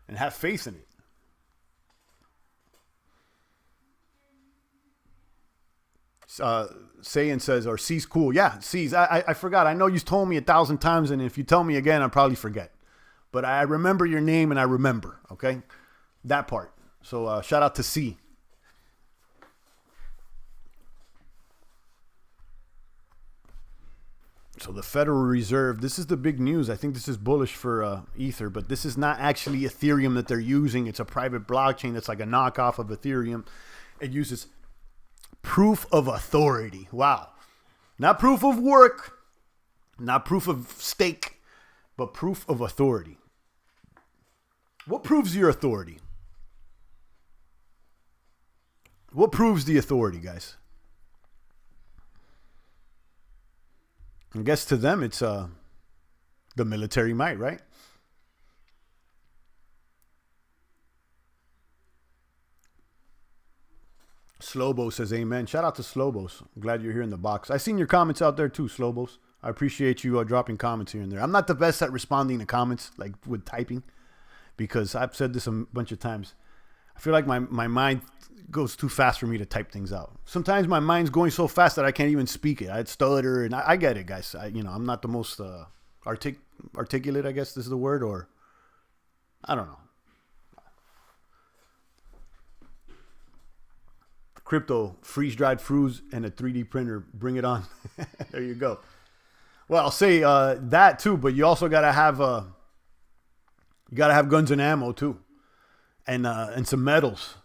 and have faith in it. Sayin says, or C's cool. Yeah, C's. I forgot. I know you told me 1,000 times, and if you tell me again, I'll probably forget. But I remember your name and I remember, okay? That part. So shout out to C. So the Federal Reserve, this is the big news. I think this is bullish for Ether, but this is not actually Ethereum that they're using. It's a private blockchain that's like a knockoff of Ethereum. It uses proof of authority. Wow. Not proof of work, not proof of stake, but proof of authority. What proves your authority? What proves the authority, guys? I guess to them it's the military might, right? Slowbo says amen. Shout out to Slowbos. I'm glad you're here in the box. I seen your comments out there too, Slowbos. I appreciate you dropping comments here and there. I'm not the best at responding to comments, like with typing, because I've said this a bunch of times. I feel like my mind goes too fast for me to type things out. Sometimes my mind's going so fast that I can't even speak it. I'd stutter, and I get it, guys. I'm not the most articulate, I guess this is the word, or I don't know. Crypto, freeze-dried fruits, and a 3D printer. Bring it on. There you go. Well, I'll say that too, but you also gotta have guns and ammo too, and some medals.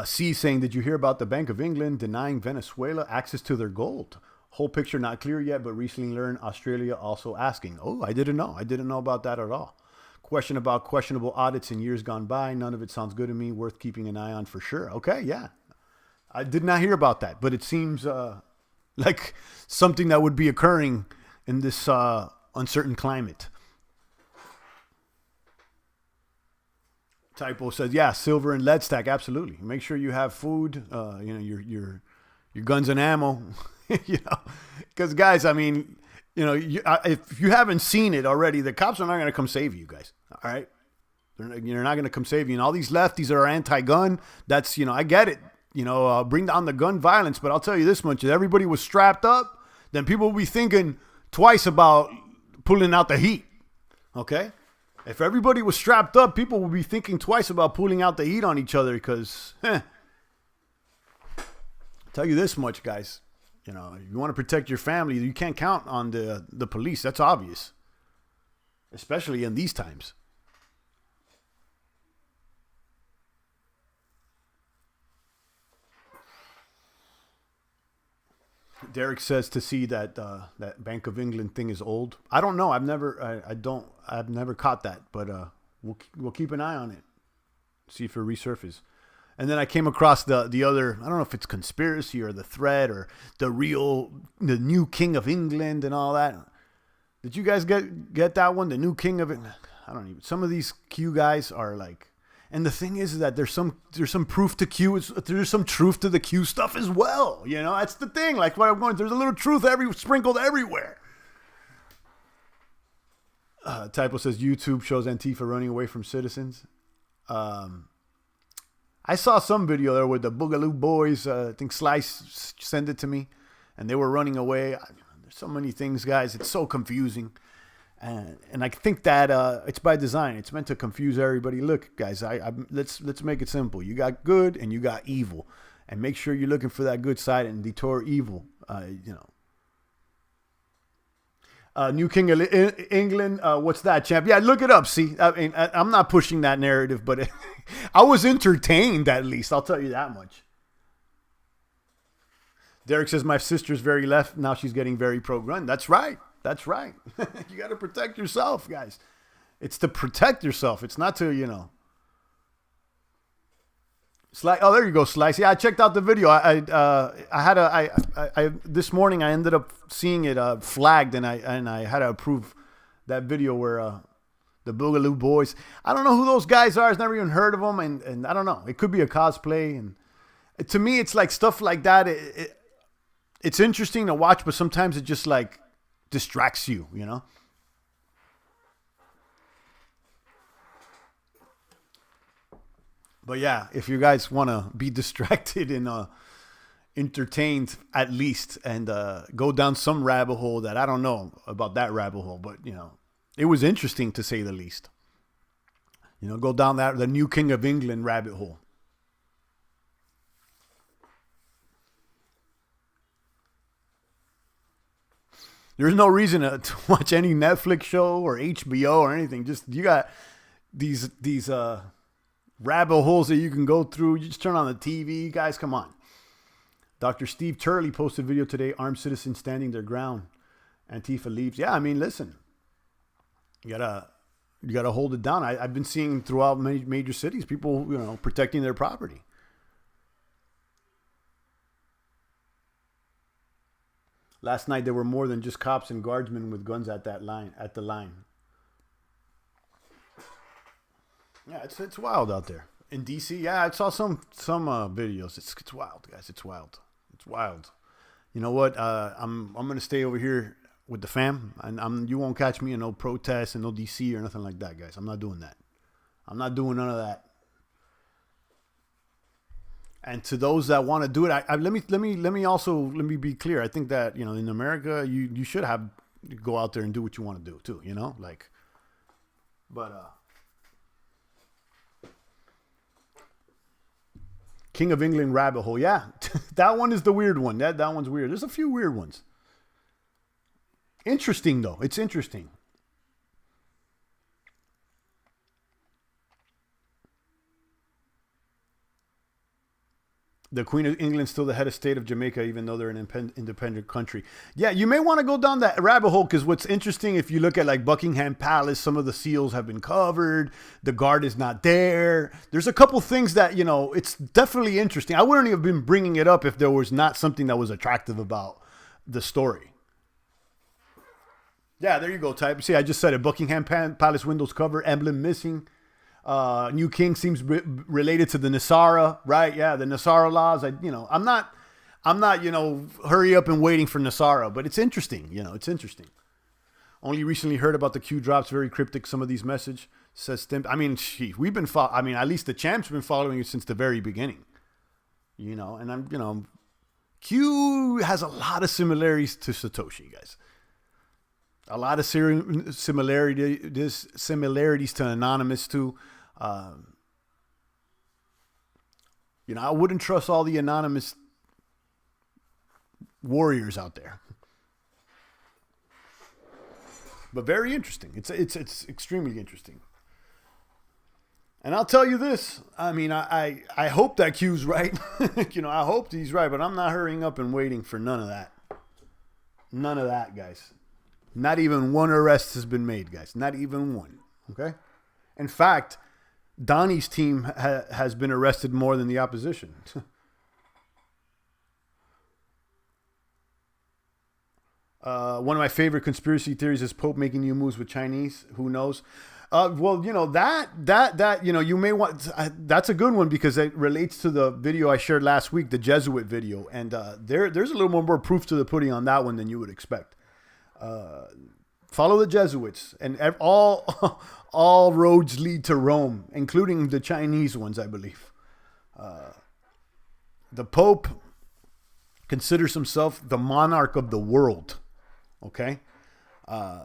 C saying, did you hear about the Bank of England denying Venezuela access to their gold? Whole picture not clear yet, but recently learned Australia also asking. Oh, I didn't know. I didn't know about that at all. Question about questionable audits in years gone by. None of it sounds good to me. Worth keeping an eye on for sure. Okay, yeah. I did not hear about that, but it seems like something that would be occurring in this uncertain climate. Typo says, yeah, silver and lead stack, absolutely. Make sure you have food, your guns and ammo, because guys, I mean, if you haven't seen it already, the cops are not going to come save you guys. All right. They're not going to come save you. And all these lefties are anti-gun. That's, I get it. Bring down the gun violence. But I'll tell you this much. If everybody was strapped up, then people will be thinking twice about pulling out the heat. Okay. If everybody was strapped up, people would be thinking twice about pulling out the heat on each other because, I'll tell you this much, guys. If you want to protect your family, you can't count on the police. That's obvious, especially in these times. Derek says to see that that Bank of England thing is old. I don't know. I've never caught that, but we'll keep an eye on it. See if it resurfaces. And then I came across the other, I don't know if it's conspiracy or the thread or the new king of England and all that. Did you guys get that one? The new king of it? I don't even. Some of these Q guys are like, and the thing is that there's some proof to Q. There's some truth to the Q stuff as well. That's the thing. Like what I'm going, there's a little truth sprinkled everywhere. Typo says YouTube shows Antifa running away from citizens. I saw some video there with the Boogaloo Boys. I think Slice sent it to me, and they were running away. There's so many things, guys. It's so confusing. And I think that it's by design. It's meant to confuse everybody. Look, guys, let's make it simple. You got good and you got evil, and make sure you're looking for that good side and detour evil. New King of England. What's that, champ? Yeah, look it up. See, I mean, I'm not pushing that narrative, but I was entertained at least. I'll tell you that much. Derek says, my sister's very left. Now she's getting very pro-gun. That's right. That's right. You got to protect yourself, guys. It's to protect yourself. It's not to, you know. Oh, there you go, Slice. Yeah, I checked out the video. I this morning I ended up seeing it flagged, and I had to approve that video where the Boogaloo Boys. I don't know who those guys are. I've never even heard of them, and I don't know. It could be a cosplay, and to me, it's like stuff like that. It's interesting to watch, but sometimes it just like distracts you, you know. But yeah, if you guys want to be distracted and entertained at least, and go down some rabbit hole that I don't know about that rabbit hole, but you know, it was interesting to say the least. You know, go down the new King of England rabbit hole. There's no reason to watch any Netflix show or HBO or anything. Just you got these rabbit holes that you can go through. You just turn on the TV. Guys, come on. Dr. Steve Turley posted a video today. Armed citizens standing their ground. Antifa leaves. Yeah, I mean, listen. You gotta hold it down. I've been seeing throughout major cities people, you know, protecting their property. Last night there were more than just cops and guardsmen with guns at the line. Yeah, it's wild out there in DC. Yeah, I saw some videos. It's wild, guys. It's wild. It's wild. You know what? I'm gonna stay over here with the fam, and you won't catch me in no protests and no DC or nothing like that, guys. I'm not doing that. I'm not doing none of that. And to those that want to do it, let me be clear. I think that, you know, in America, you should go out there and do what you want to do too. You know, like, but King of England rabbit hole. Yeah, that one is the weird one. That one's weird. There's a few weird ones. Interesting though. It's interesting. The Queen of England's still the head of state of Jamaica, even though they're an independent country. Yeah, you may want to go down that rabbit hole, because what's interesting, if you look at like Buckingham Palace, some of the seals have been covered. The guard is not there. There's a couple things that, you know, it's definitely interesting. I wouldn't have been bringing it up if there was not something that was attractive about the story. Yeah, there you go, type. See, I just said it. Buckingham Palace windows covered, emblem missing. New King seems related to the Nasara, right? Yeah, the Nasara laws. I'm not, you know, hurry up and waiting for Nasara, but it's interesting. You know, it's interesting. Only recently heard about the Q drops. Very cryptic. Some of these message says Stimp. I mean, we've been at least the champ's been following it since the very beginning. You know, and Q has a lot of similarities to Satoshi, guys. A lot of similarities to Anonymous too. You know, I wouldn't trust all the Anonymous warriors out there. But very interesting. It's extremely interesting. And I'll tell you this. I mean, I hope that Q's right. You know, I hope he's right, but I'm not hurrying up and waiting for none of that. None of that, guys. Not even one arrest has been made, guys. Not even one. Okay? In fact, Donnie's team has been arrested more than the opposition. One of my favorite conspiracy theories is Pope making new moves with Chinese. Who knows? Well, you know, that you know, you may want. That's a good one because it relates to the video I shared last week, the Jesuit video. And there's a little more proof to the pudding on that one than you would expect. Follow the Jesuits, and all roads lead to Rome, including the Chinese ones, I believe. The Pope considers himself the monarch of the world. Okay, I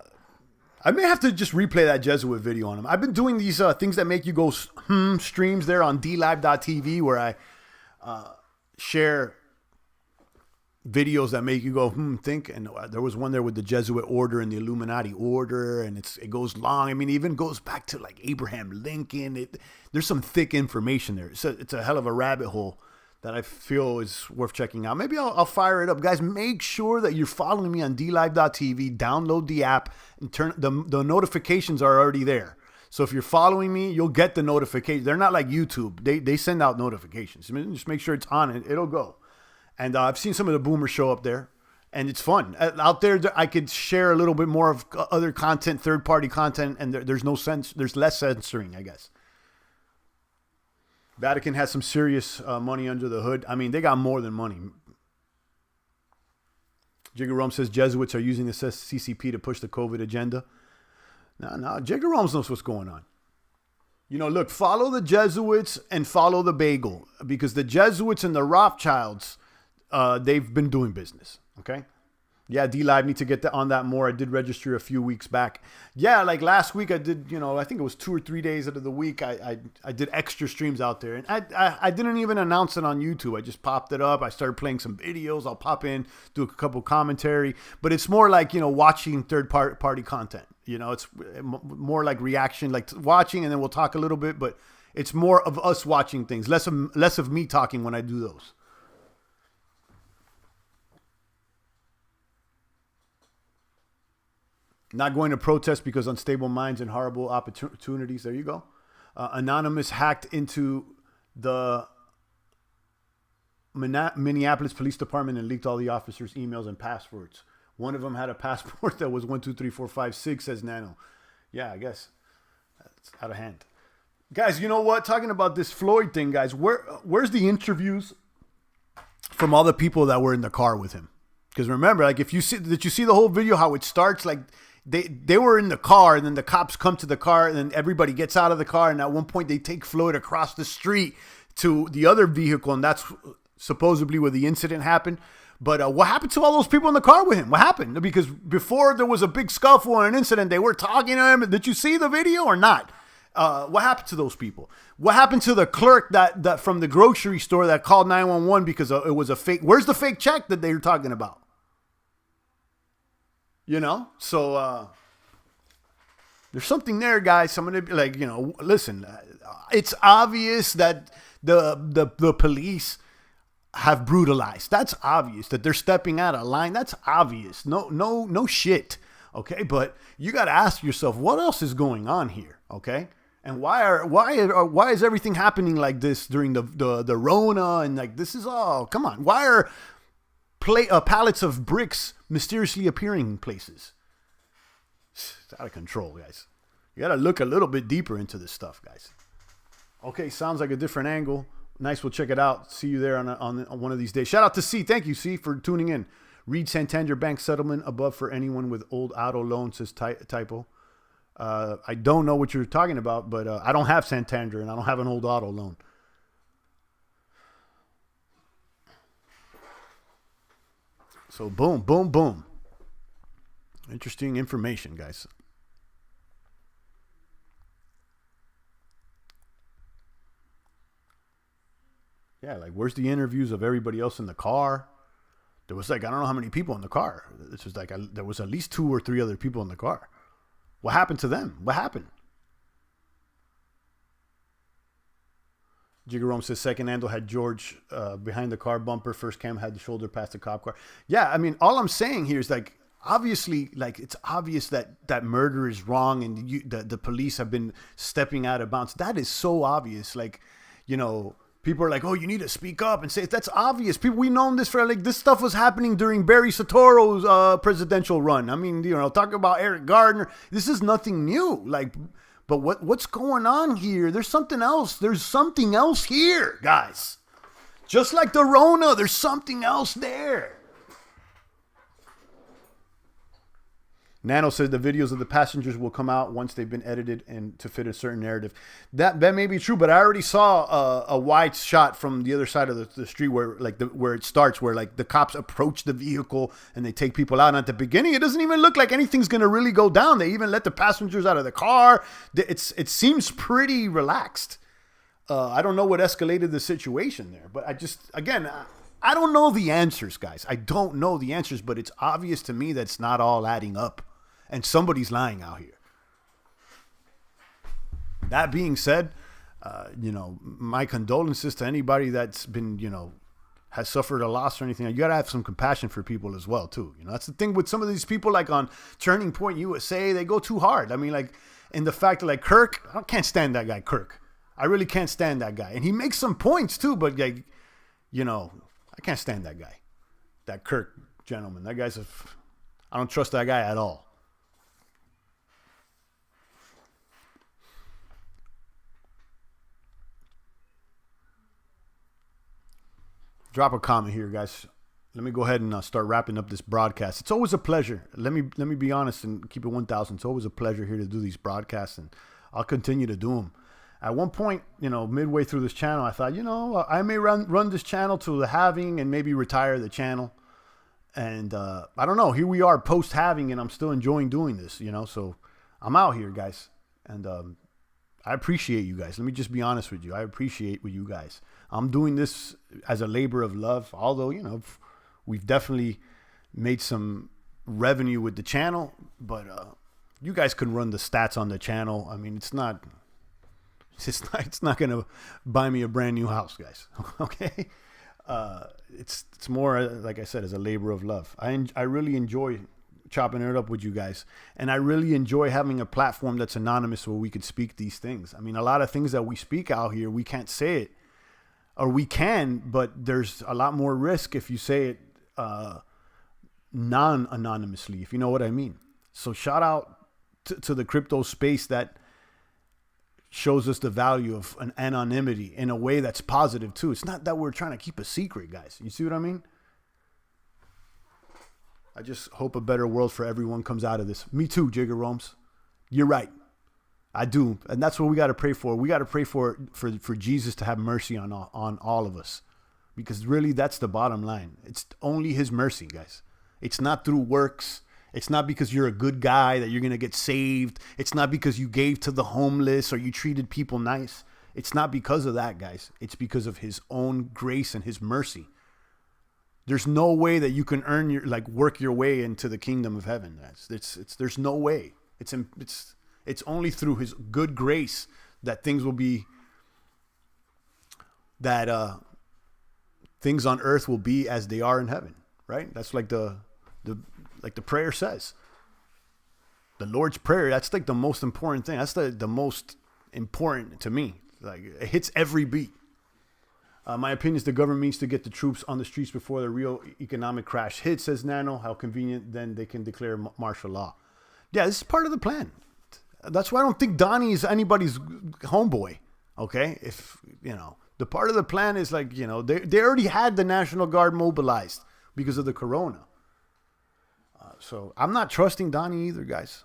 may have to just replay that Jesuit video on him. I've been doing these things that make you go streams there on dlive.tv, where I share videos that make you go, think. And there was one there with the Jesuit order and the Illuminati order, and it goes long. I mean, it even goes back to like Abraham Lincoln. There's some thick information there. It's a hell of a rabbit hole that I feel is worth checking out. Maybe I'll fire it up. Guys, make sure that you're following me on DLive.tv. Download the app and turn the notifications are already there. So if you're following me, you'll get the notification. They're not like YouTube. They send out notifications. I mean, just make sure it's on and it'll go. And I've seen some of the boomers show up there, and it's fun. Out there, I could share a little bit more of other content, third-party content, and there's less censoring, I guess. Vatican has some serious money under the hood. I mean, they got more than money. Jigger Rome says Jesuits are using the CCP to push the COVID agenda. No, Jigger Rome knows what's going on. You know, look, follow the Jesuits and follow the bagel, because the Jesuits and the Rothschilds, they've been doing business, okay? Yeah, DLive, need to get on that more. I did register a few weeks back. Yeah, like last week I did, I think it was 2 or 3 days out of the week, I did extra streams out there. And I didn't even announce it on YouTube. I just popped it up. I started playing some videos. I'll pop in, do a couple commentary. But it's more like, watching third-party content. It's more like reaction, like watching, and then we'll talk a little bit. But it's more of us watching things, less of me talking when I do those. Not going to protest because unstable minds and horrible opportunities. There you go. Anonymous hacked into the Minneapolis Police Department and leaked all the officers' emails and passwords. One of them had a passport that was 1, 2, 3, 4, 5, 6, says Nano. Yeah, I guess that's out of hand. Guys, you know what? Talking about this Floyd thing, guys, where's the interviews from all the people that were in the car with him? Because remember, like, did you see the whole video, how it starts? Like, they were in the car, and then the cops come to the car, and then everybody gets out of the car, and at one point they take Floyd across the street to the other vehicle, and that's supposedly where the incident happened. But what happened to all those people in the car with him? What happened? Because before there was a big scuffle or an incident, they were talking to him. Did you see the video or not? What happened to those people? What happened to the clerk that from the grocery store that called 911 because it was a fake? Where's the fake check that they were talking about? So there's something there, guys. I'm gonna be like, listen. It's obvious that the police have brutalized. That's obvious. That they're stepping out of line. That's obvious. No shit. Okay, but you got to ask yourself, what else is going on here? Okay, and why is everything happening like this during the Rona, and like this is all? Come on, why are pallets of bricks mysteriously appearing in places? It's out of control, guys. You got to look a little bit deeper into this stuff, guys. Okay, sounds like a different angle. Nice, we'll check it out. See you there on one of these days. Shout out to C. Thank you, C, for tuning in. Read Santander Bank settlement above for anyone with old auto loan, says typo. I don't know what you're talking about, but I don't have Santander, and I don't have an old auto loan. So boom, boom, boom. Interesting information, guys. Yeah, like where's the interviews of everybody else in the car? There was like, I don't know how many people in the car. This was like, there was at least 2 or 3 other people in the car. What happened to them? What happened? Jigger Rome says second handle had George behind the car bumper. First cam had the shoulder past the cop car. Yeah, I mean, all I'm saying here is like, obviously, like it's obvious that murder is wrong, and the police have been stepping out of bounds. That is so obvious. Like, people are like, oh, you need to speak up and say that's obvious. People, we known this for like this stuff was happening during Barry Soetoro's presidential run. I mean, talk about Eric Gardner. This is nothing new. Like, but what's going on here? There's something else. There's something else here, guys. Just like the Rona, there's something else there. Nano says the videos of the passengers will come out once they've been edited and to fit a certain narrative. That may be true, but I already saw a wide shot from the other side of the street where where it starts, where like the cops approach the vehicle and they take people out. And at the beginning, it doesn't even look like anything's going to really go down. They even let the passengers out of the car. It seems pretty relaxed. I don't know what escalated the situation there, but I just, again, I don't know the answers, guys. I don't know the answers, but it's obvious to me that it's not all adding up. And somebody's lying out here. That being said, my condolences to anybody that's been, has suffered a loss or anything. You got to have some compassion for people as well, too. That's the thing with some of these people, like on Turning Point USA, they go too hard. I mean, like, in the fact that, like, Kirk, I can't stand that guy, Kirk. I really can't stand that guy. And he makes some points, too, but, like, I can't stand that guy. That Kirk gentleman. That guy's I don't trust that guy at all. Drop a comment here, guys. Let me go ahead and start wrapping up this broadcast. It's always a pleasure. Let me be honest and keep it 1,000. It's always a pleasure here to do these broadcasts, and I'll continue to do them. At one point, midway through this channel, I thought, I may run this channel to the halving and maybe retire the channel. And I don't know. Here we are post-halving, and I'm still enjoying doing this, So I'm out here, guys. And I appreciate you guys. Let me just be honest with you. I appreciate with you guys. I'm doing this as a labor of love, although, we've definitely made some revenue with the channel, but you guys can run the stats on the channel. I mean, it's not going to buy me a brand new house, guys. Okay. It's more, like I said, as a labor of love. I really enjoy chopping it up with you guys. And I really enjoy having a platform that's anonymous where we could speak these things. I mean, a lot of things that we speak out here, we can't say it, or we can, but there's a lot more risk if you say it non-anonymously, if you know what I mean. So shout out to the crypto space that shows us the value of an anonymity in a way that's positive too. It's not that we're trying to keep a secret, guys. You see what I mean? I just hope a better world for everyone comes out of this. Me too, Jigger Romes. You're right. I do. And that's what we got to pray for. We got to pray for Jesus to have mercy on all of us. Because really, that's the bottom line. It's only his mercy, guys. It's not through works. It's not because you're a good guy that you're going to get saved. It's not because you gave to the homeless or you treated people nice. It's not because of that, guys. It's because of his own grace and his mercy. There's no way that you can work your way into the kingdom of heaven. There's no way. It's only through his good grace that things will be, that things on earth will be as they are in heaven, right? That's like the prayer says. The Lord's Prayer, that's like the most important thing. That's the most important to me. Like, it hits every beat. My opinion is the government needs to get the troops on the streets before the real economic crash hits, says Nano. How convenient, then they can declare martial law. Yeah, this is part of the plan. That's why I don't think Donnie is anybody's homeboy. Okay? If, the part of the plan is like, they already had the National Guard mobilized because of the corona. So I'm not trusting Donnie either, guys.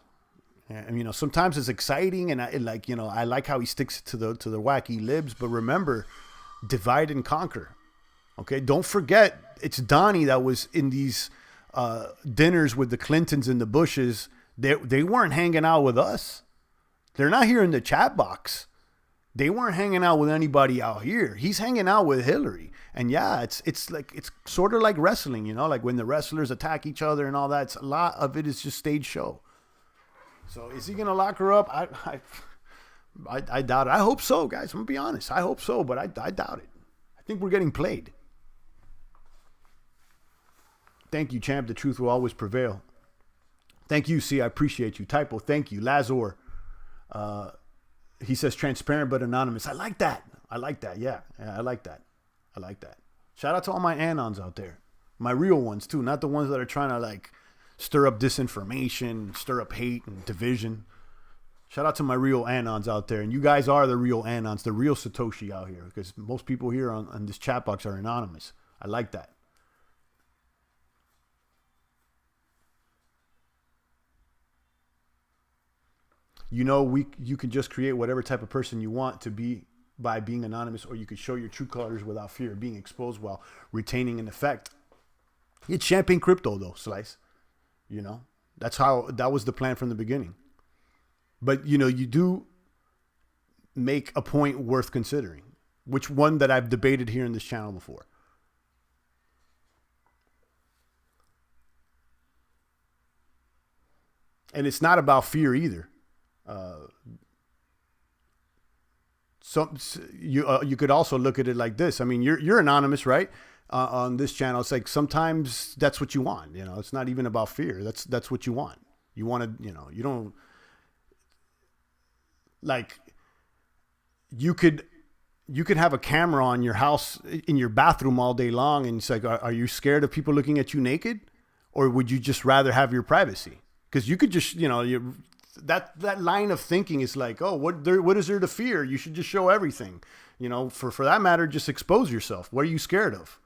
And, sometimes it's exciting, and I like how he sticks to the wacky libs. But remember, divide and conquer. Okay, don't forget it's Donnie that was in these dinners with the Clintons and the Bushes. They weren't hanging out with us. They're not here in the chat box. They weren't hanging out with anybody out here. He's hanging out with Hillary. And yeah, it's sort of like wrestling, like when the wrestlers attack each other and all that. A lot of it is just stage show. So is he going to lock her up? I doubt it. I hope so, guys. I'm going to be honest. I hope so, but I doubt it. I think we're getting played. Thank you, champ. The truth will always prevail. Thank you, C. I appreciate you. Typo, thank you. Lazor. He says transparent but anonymous. I like that. Yeah, I like that. Shout out to all my anons out there. My real ones, too. Not the ones that are trying to, stir up disinformation, stir up hate and division. Shout out to my real anons out there. And you guys are the real anons, the real Satoshi out here. Because most people here on this chat box are anonymous. I like that. You can just create whatever type of person you want to be by being anonymous, or you could show your true colors without fear of being exposed while retaining an effect. It's champagne crypto, though, Slice. That was the plan from the beginning. But, you do make a point worth considering, which one that I've debated here in this channel before. And it's not about fear either. You could also look at it like this. I mean, you're anonymous, right? On this channel, it's like sometimes that's what you want. You know, it's not even about fear. That's what you want. You want to, you know, you don't like. You could have a camera on your house in your bathroom all day long, and it's like, are you scared of people looking at you naked, or would you just rather have your privacy? Because you could just, you know, that line of thinking is like, oh, what is there to fear? You should just show everything. You know, for that matter, just expose yourself. What are you scared of?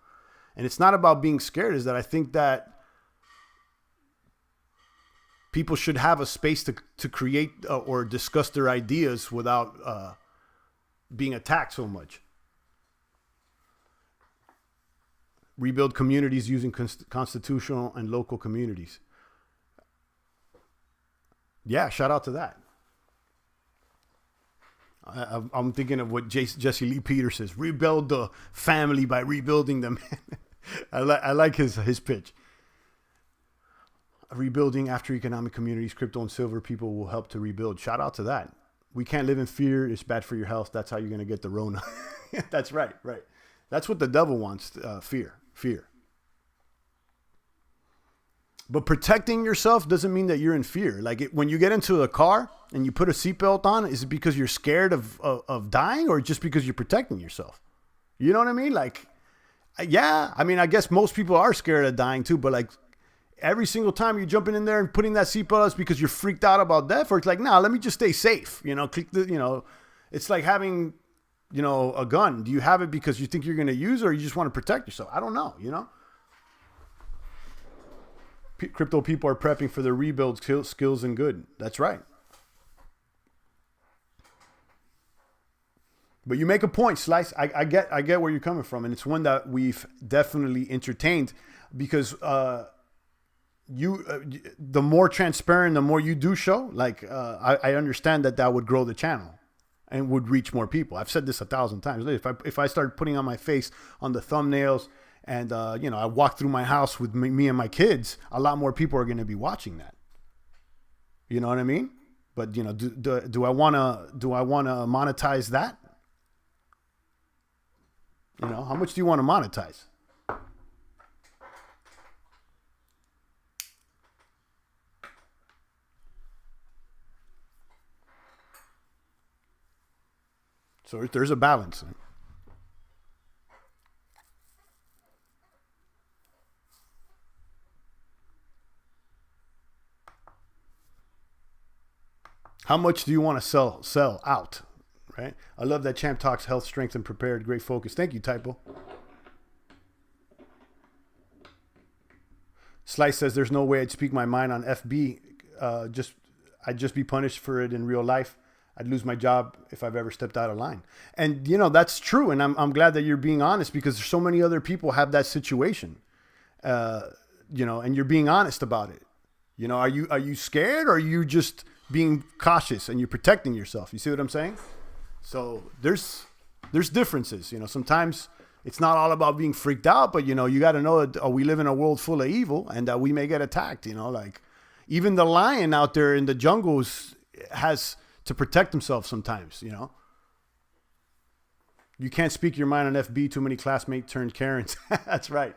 And it's not about being scared. Is that I think that people should have a space to create or discuss their ideas without being attacked so much. Rebuild communities using constitutional and local communities. Yeah, shout out to that. I'm thinking of what Jesse Lee Peters says: rebuild the family by rebuilding them. I like his pitch. Rebuilding after economic communities, crypto and silver people will help to rebuild. Shout out to that. We can't live in fear. It's bad for your health. That's how you're going to get the Rona. That's right. That's what the devil wants. Fear. But protecting yourself doesn't mean that you're in fear. Like when you get into a car and you put a seatbelt on, is it because you're scared of dying, or just because you're protecting yourself? You know what I mean? Like, yeah, I mean, I guess most people are scared of dying too, but like every single time you're jumping in there and putting that seatbelt on, it's because you're freaked out about death, or it's like, nah, let me just stay safe. You know, it's like having, you know, a gun. Do you have it because you think you're going to use it, or you just want to protect yourself? I don't know, you know? Crypto people are prepping for their rebuild skills and good. That's right. But you make a point, Slice. I get where you're coming from, and it's one that we've definitely entertained, because the more transparent, the more you do show. Like I understand that would grow the channel and would reach more people. I've said this 1,000 times. If I start putting on my face on the thumbnails, and you know, I walk through my house with me and my kids, a lot more people are going to be watching that. You know what I mean? But you know, do I want to monetize that? You know, how much do you want to monetize? So there's a balance. How much do you want to sell out? Right? I love that Champ talks health, strength, and prepared. Great focus. Thank you, Typo. Slice says there's no way I'd speak my mind on FB. I'd just be punished for it in real life. I'd lose my job if I've ever stepped out of line. And you know, that's true. And I'm glad that you're being honest, because there's so many other people have that situation. You know, and you're being honest about it. You know, are you scared, or are you just being cautious and you're protecting yourself? You see what I'm saying? So there's differences. You know, sometimes it's not all about being freaked out, but you know, you got to know that we live in a world full of evil, and that we may get attacked. You know, like even the lion out there in the jungles has to protect himself sometimes. You know, you can't speak your mind on FB. Too many classmates turned Karens. That's right.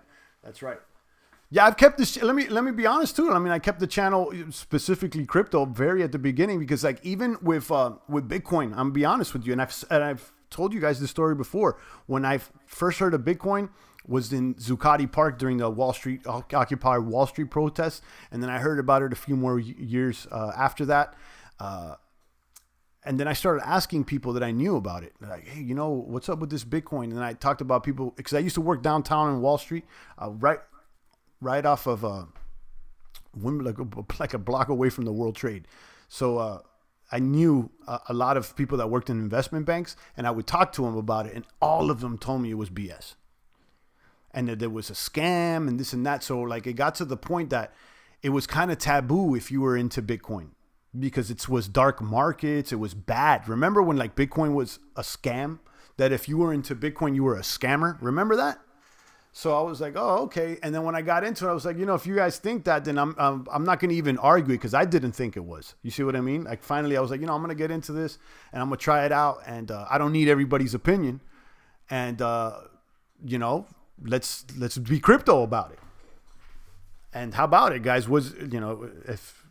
Yeah, I've kept this. Let me be honest too. I mean, I kept the channel, specifically crypto, very at the beginning, because like even with Bitcoin, I'm gonna be honest with you, and I've told you guys this story before. When I first heard of Bitcoin, was in Zuccotti Park during the Occupy Wall Street protests, and then I heard about it a few more years after that. And then I started asking people that I knew about it. Like, hey, you know, what's up with this Bitcoin? And I talked about people, because I used to work downtown in Wall Street, right off of like a block away from the World Trade. So I knew a lot of people that worked in investment banks, and I would talk to them about it, and all of them told me it was BS. And that there was a scam and this and that. So like it got to the point that it was kind of taboo if you were into Bitcoin, because it was dark markets. It was bad. Remember when like Bitcoin was a scam, that if you were into Bitcoin, you were a scammer? Remember that? So I was like, oh, okay. And then when I got into it, I was like, if you guys think that, then I'm not going to even argue it because I didn't think it was. You see what I mean? Like finally, I was like, I'm going to get into this and I'm going to try it out. And I don't need everybody's opinion. And let's be crypto about it. And how about it, guys? If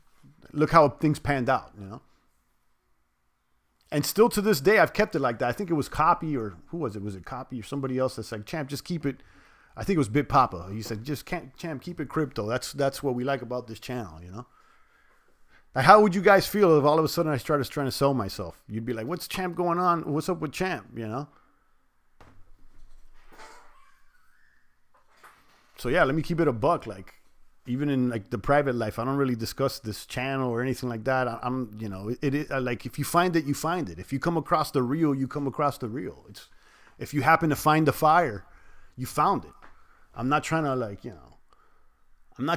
look how things panned out, And still to this day, I've kept it like that. I think it was Copy or who was it? Was it Copy or somebody else that's like, Champ, just keep it. I think it was Bit Papa. He said, Champ, keep it crypto. That's what we like about this channel, Like, how would you guys feel if all of a sudden I started trying to sell myself? You'd be like, what's Champ going on? What's up with Champ, So yeah, let me keep it a buck. Like, even in like the private life, I don't really discuss this channel or anything like that. I'm it is like, if you find it, you find it. If you come across the real, you come across the real. It's, if you happen to find the fire, you found it. I'm not trying to I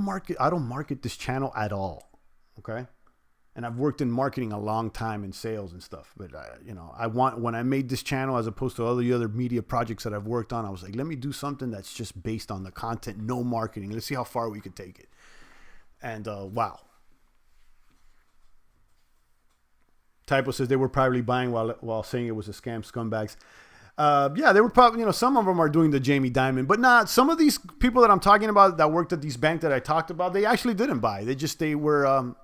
don't market this channel at all. Okay. And I've worked in marketing a long time in sales and stuff, but when I made this channel, as opposed to all the other media projects that I've worked on, I was like, let me do something that's just based on the content, no marketing. Let's see how far we could take it. And wow. Typo says they were probably buying while saying it was a scam, scumbags. Yeah, they were probably, some of them are doing the Jamie Dimon, but not some of these people that I'm talking about that worked at these banks that I talked about. They actually didn't buy. They were,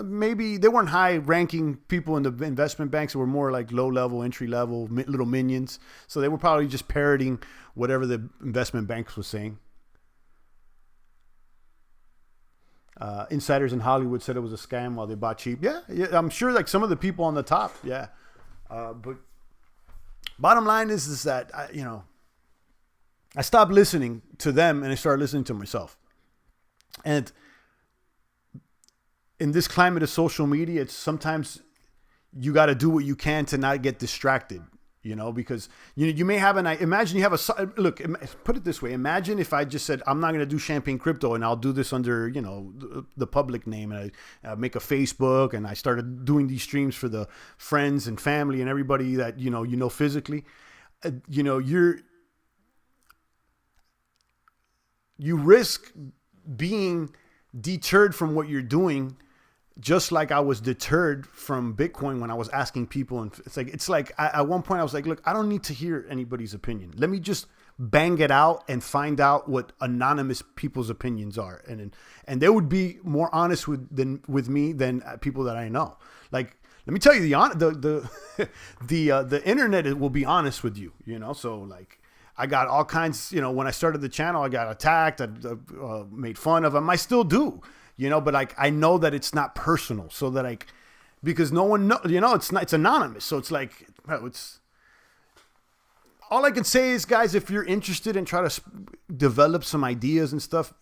maybe they weren't high ranking people in the investment banks. They were more like low level, entry level, little minions. So they were probably just parroting whatever the investment banks was saying. Insiders in Hollywood said it was a scam while they bought cheap. Yeah, I'm sure like some of the people on the top. Yeah. But bottom line is that, I stopped listening to them and I started listening to myself. And in this climate of social media, it's sometimes you got to do what you can to not get distracted, because you may have imagine you have look, put it this way. Imagine if I just said, I'm not going to do Champagne Crypto and I'll do this under, the public name, and I make a Facebook and I started doing these streams for the friends and family and everybody that, physically, you risk being deterred from what you're doing, just like I was deterred from Bitcoin when I was asking people. And it's like at one point I was like, look, I don't need to hear anybody's opinion. Let me just bang it out and find out what anonymous people's opinions are. And they would be more honest with me than people that I know. Like, let me tell you, the internet will be honest with you, so like, I got all kinds, when I started the channel, I got attacked, I made fun of them. I still do, but like, I know that it's not personal, so that like, because no one knows, it's anonymous. So it's like, it's all I can say is, guys, if you're interested and try to develop some ideas and stuff,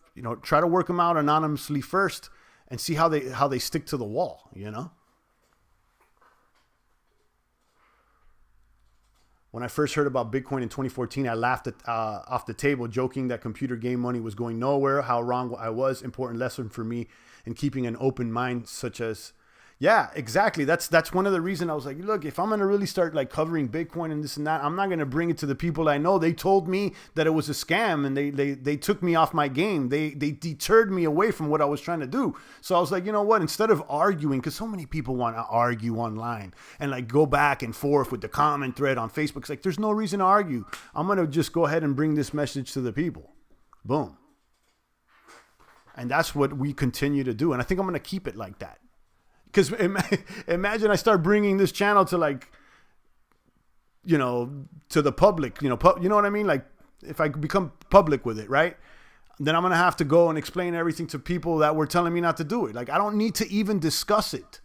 try to work them out anonymously first and see how they stick to the wall, When I first heard about Bitcoin in 2014, I laughed off the table, joking that computer game money was going nowhere, how wrong I was. Important lesson for me in keeping an open mind, such as, yeah, exactly. That's one of the reasons I was like, look, if I'm going to really start like covering Bitcoin and this and that, I'm not going to bring it to the people I know. They told me that it was a scam and they took me off my game. They deterred me away from what I was trying to do. So I was like, you know what, instead of arguing, because so many people want to argue online and like go back and forth with the comment thread on Facebook. It's like, there's no reason to argue. I'm going to just go ahead and bring this message to the people. Boom. And that's what we continue to do. And I think I'm going to keep it like that. Because imagine I start bringing this channel to like, to the public, you know what I mean? Like if I become public with it, right? Then I'm going to have to go and explain everything to people that were telling me not to do it. Like, I don't need to even discuss it.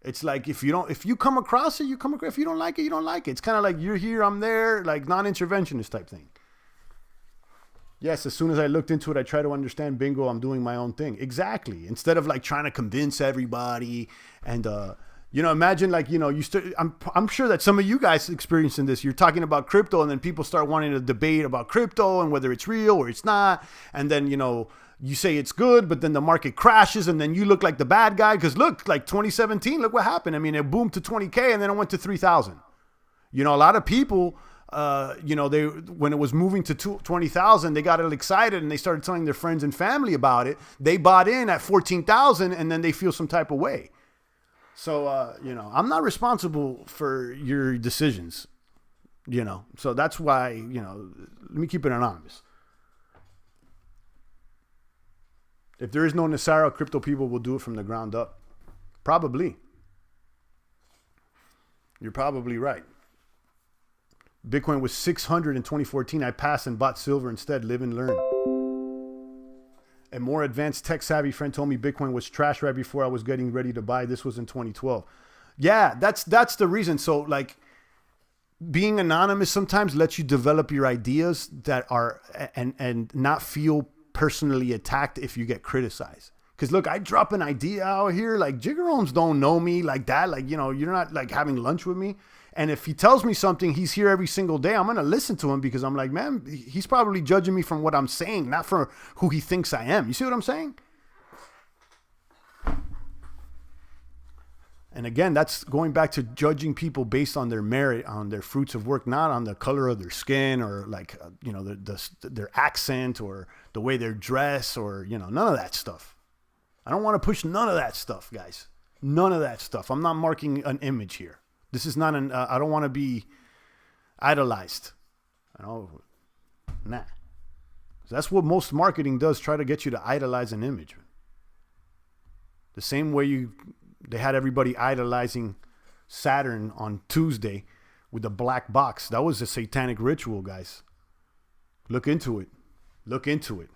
It's like, if you come across it, you come across, if you don't like it, you don't like it. It's kind of like, you're here, I'm there, like non-interventionist type thing. Yes, as soon as I looked into it, I tried to understand. Bingo, I'm doing my own thing. Exactly. Instead of like trying to convince everybody and, imagine like, I'm sure that some of you guys experiencing this. You're talking about crypto and then people start wanting to debate about crypto and whether it's real or it's not. And then, you say it's good, but then the market crashes and then you look like the bad guy. Because look, like 2017, look what happened. I mean, it boomed to 20K and then it went to 3,000. A lot of people when it was moving to 20,000, they got excited and they started telling their friends and family about it. They bought in at 14,000 and then they feel some type of way. So, I'm not responsible for your decisions, so that's why, let me keep it anonymous. If there is no Nasara, crypto people will do it from the ground up. Probably. You're probably right. Bitcoin was 600 in 2014. I passed and bought silver instead. Live and learn. A more advanced tech-savvy friend told me Bitcoin was trash right before I was getting ready to buy. This was in 2012. Yeah, that's the reason. So, like, being anonymous sometimes lets you develop your ideas that are and not feel personally attacked if you get criticized. Because, look, I drop an idea out here. Like, Jiggeroms don't know me like that. Like, you're not, like, having lunch with me. And if he tells me something, he's here every single day, I'm going to listen to him because I'm like, man, he's probably judging me from what I'm saying, not for who he thinks I am. You see what I'm saying? And again, that's going back to judging people based on their merit, on their fruits of work, not on the color of their skin or like, their accent or the way they're dressed or, none of that stuff. I don't want to push none of that stuff, guys. None of that stuff. I'm not marking an image here. This is not I don't want to be idolized. Nah. That's what most marketing does, try to get you to idolize an image. The same way they had everybody idolizing Saturn on Tuesday with the black box. That was a satanic ritual, guys. Look into it. Look into it.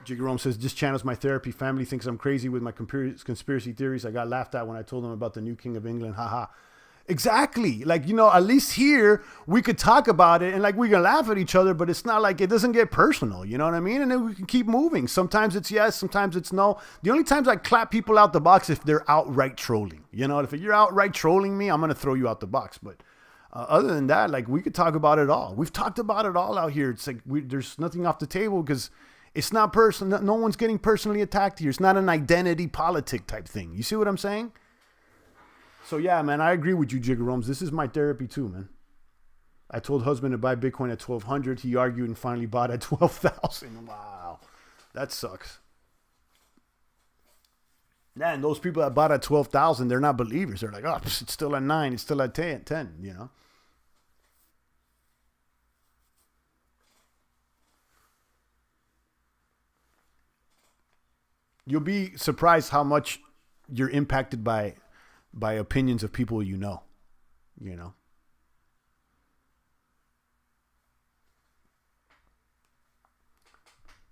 Jiggerome says, this channel's my therapy. Family thinks I'm crazy with my conspiracy theories. I got laughed at when I told them about the new King of England. Haha. Exactly. Like, at least here we could talk about it and like we can laugh at each other, but it's not like it doesn't get personal. You know what I mean? And then we can keep moving. Sometimes it's yes, sometimes it's no. The only times I clap people out the box if they're outright trolling. If you're outright trolling me, I'm going to throw you out the box. But other than that, like we could talk about it all. We've talked about it all out here. It's like there's nothing off the table because it's not personal. No one's getting personally attacked here. It's not an identity politic type thing. You see what I'm saying? So yeah, man, I agree with you, Jiggeroms. This is my therapy too, man. I told husband to buy Bitcoin at 1,200. He argued and finally bought at 12,000. Wow, that sucks. Yeah, and those people that bought at 12,000, they're not believers. They're like, oh, it's still at 9. It's still at 10. You'll be surprised how much you're impacted by opinions of people you know.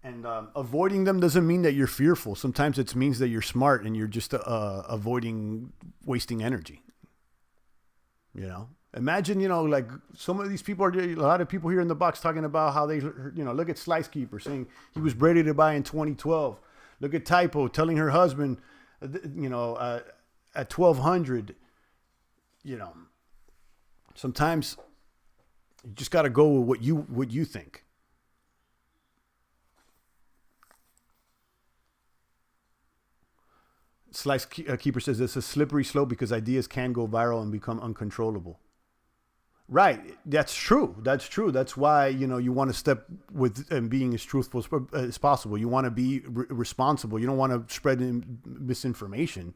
And avoiding them doesn't mean that you're fearful. Sometimes it means that you're smart and you're just avoiding wasting energy. Imagine, like some of these people a lot of people here in the box talking about how they, look at Slice Keeper saying he was ready to buy in 2012. Look at Typo telling her husband, at 1,200, sometimes you just got to go with what you think. Slice Keeper says it's a slippery slope because ideas can go viral and become uncontrollable. Right. That's true. That's why, you want to step with and being as truthful as possible. You want to be responsible. You don't want to spread misinformation,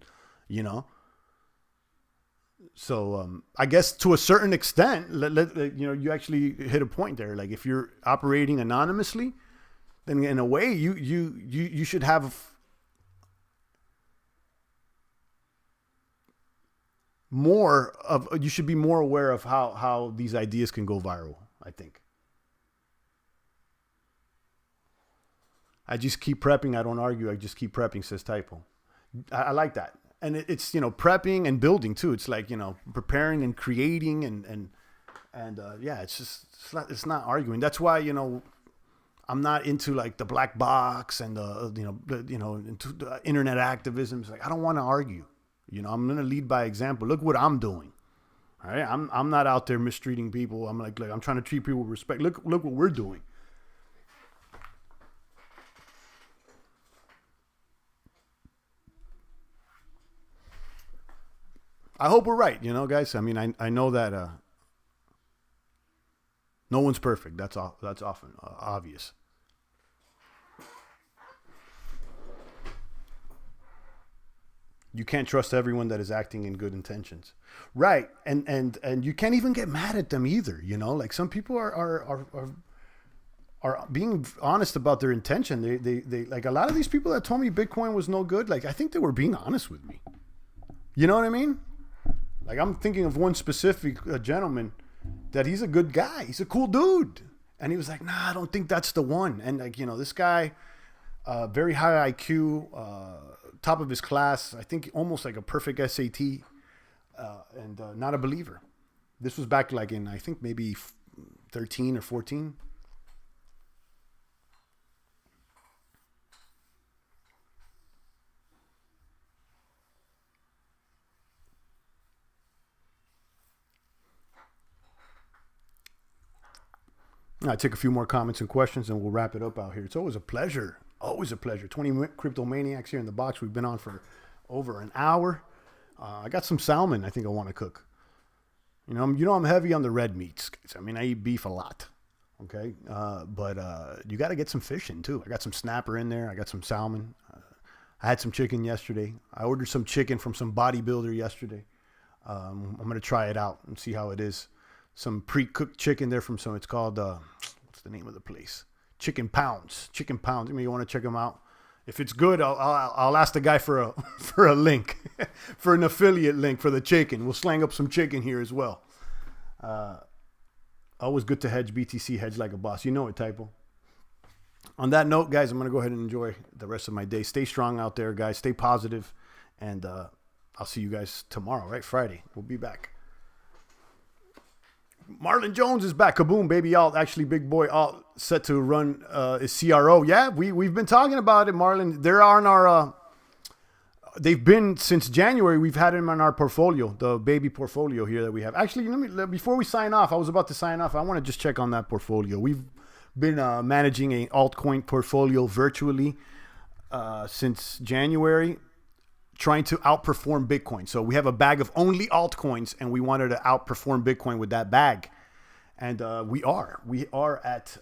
So I guess to a certain extent, you actually hit a point there. Like if you're operating anonymously, then in a way you should have you should be more aware of how these ideas can go viral, I think. I just keep prepping. I don't argue. I just keep prepping, says Typo. I like that. And it's, prepping and building too. It's like, preparing and creating and yeah, it's not arguing. That's why, I'm not into like the black box and into the internet activism. It's like, I don't want to argue. I'm going to lead by example. Look what I'm doing. All right. I'm not out there mistreating people. I'm like I'm trying to treat people with respect. Look what we're doing. I hope we're right, guys. I mean, I know that no one's perfect. That's all. That's often obvious. You can't trust everyone that is acting in good intentions, right? And you can't even get mad at them either. Like some people are being honest about their intention. They like a lot of these people that told me Bitcoin was no good. Like I think they were being honest with me. You know what I mean? Like I'm thinking of one specific gentleman that he's a good guy. He's a cool dude. And he was like, nah, I don't think that's the one. And like, this guy, very high IQ, top of his class, I think almost like a perfect SAT, and not a believer. This was back like in, I think maybe 13 or 14. I take a few more comments and questions and we'll wrap it up out here. It's always a pleasure. Always a pleasure. 20 Crypto Maniacs here in the box. We've been on for over an hour. I got some salmon I think I want to cook. I'm heavy on the red meats. I mean, I eat beef a lot. Okay. But you got to get some fish in too. I got some snapper in there. I got some salmon. I had some chicken yesterday. I ordered some chicken from some bodybuilder yesterday. I'm going to try it out and see how it is. Some pre-cooked chicken there from it's called, what's the name of the place? Chicken Pounds. Chicken Pounds. You want to check them out? If it's good, I'll ask the guy for a link, for an affiliate link for the chicken. We'll slang up some chicken here as well. Always good to hedge BTC, hedge like a boss. You know it, Typo. On that note, guys, I'm going to go ahead and enjoy the rest of my day. Stay strong out there, guys. Stay positive, and I'll see you guys tomorrow, right? Friday. We'll be back. Marlon Jones is back. Kaboom, baby. Alt, actually, big boy alt set to run his CRO. Yeah, we've been talking about it, Marlon. They're on our, they've been since January. We've had him on our portfolio, the baby portfolio here that we have. Actually, before we sign off, I was about to sign off. I want to just check on that portfolio. We've been managing an altcoin portfolio virtually since January, trying to outperform Bitcoin. So we have a bag of only altcoins and we wanted to outperform Bitcoin with that bag. And we are at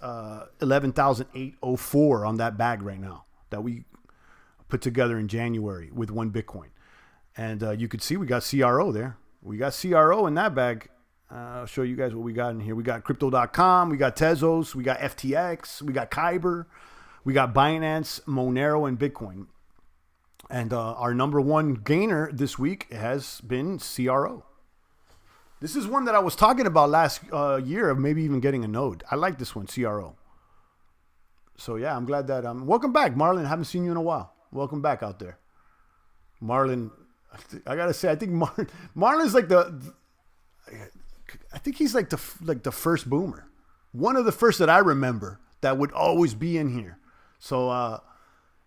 11,804 on that bag right now that we put together in January with one Bitcoin. And you could see we got CRO there. We got CRO in that bag. I'll show you guys what we got in here. We got crypto.com, we got Tezos, we got FTX, we got Kyber, we got Binance, Monero, and Bitcoin. And our number one gainer this week has been CRO. This is one that I was talking about last year of maybe even getting a node. I like this one, CRO. So yeah, I'm glad that welcome back, Marlon. I haven't seen you in a while. Welcome back out there. Marlon, I gotta say, I think Marlon's like I think he's like the first boomer. One of the first that I remember that would always be in here. So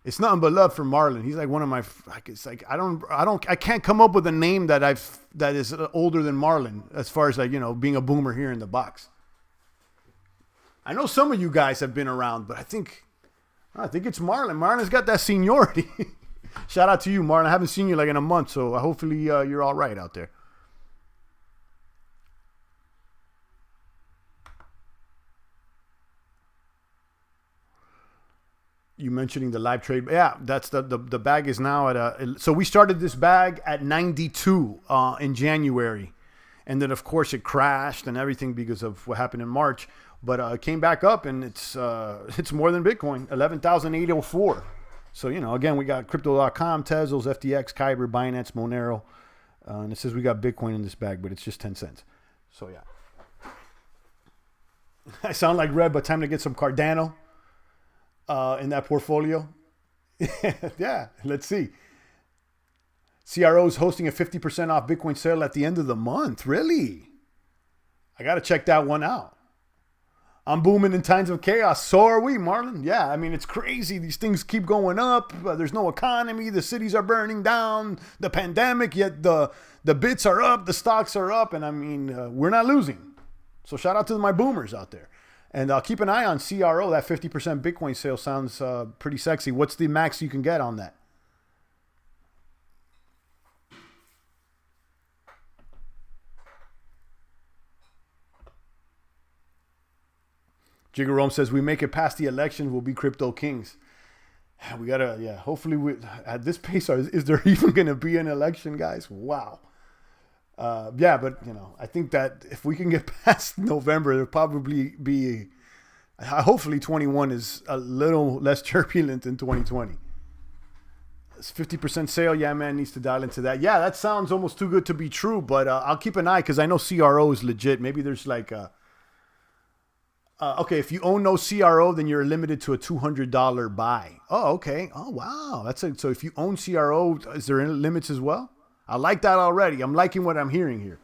it's nothing but love for Marlon. He's like one of my. It's like I can't come up with a name that is older than Marlon as far as being a boomer here in the box. I know some of you guys have been around, but I think it's Marlon. Marlon's got that seniority. Shout out to you, Marlon. I haven't seen you like in a month, so hopefully you're all right out there. You mentioning the live trade. Yeah, that's the bag is now at so we started this bag at 92 in January. And then of course it crashed and everything because of what happened in March, but it came back up and it's more than Bitcoin, 11,804. So, again, we got crypto.com, Tezos, FTX, Kyber, Binance, Monero. And it says we got Bitcoin in this bag, but it's just 10 cents. So yeah. I sound like Red, but time to get some Cardano. In that portfolio. Yeah, let's see. CRO is hosting a 50% off Bitcoin sale at the end of the month. Really? I got to check that one out. I'm booming in times of chaos. So are we, Marlon. Yeah, I mean, it's crazy. These things keep going up. There's no economy. The cities are burning down. The pandemic, yet the bits are up. The stocks are up. And I mean, we're not losing. So shout out to my boomers out there. And keep an eye on CRO. That 50% Bitcoin sale sounds pretty sexy. What's the max you can get on that? Jigger Rome says, we make it past the election, we'll be crypto kings. We gotta, yeah. Hopefully, at this pace, is there even gonna be an election, guys? Wow. Yeah, but I think that if we can get past November, there'll probably be. Hopefully, 21 is a little less turbulent than 2020. It's 50% sale. Yeah, man, needs to dial into that. Yeah, that sounds almost too good to be true. But I'll keep an eye because I know CRO is legit. Maybe there's like okay, if you own no CRO, then you're limited to a $200 buy. Oh, okay. Oh, wow. That's it. So if you own CRO, is there any limits as well? I like that already. I'm liking what I'm hearing here.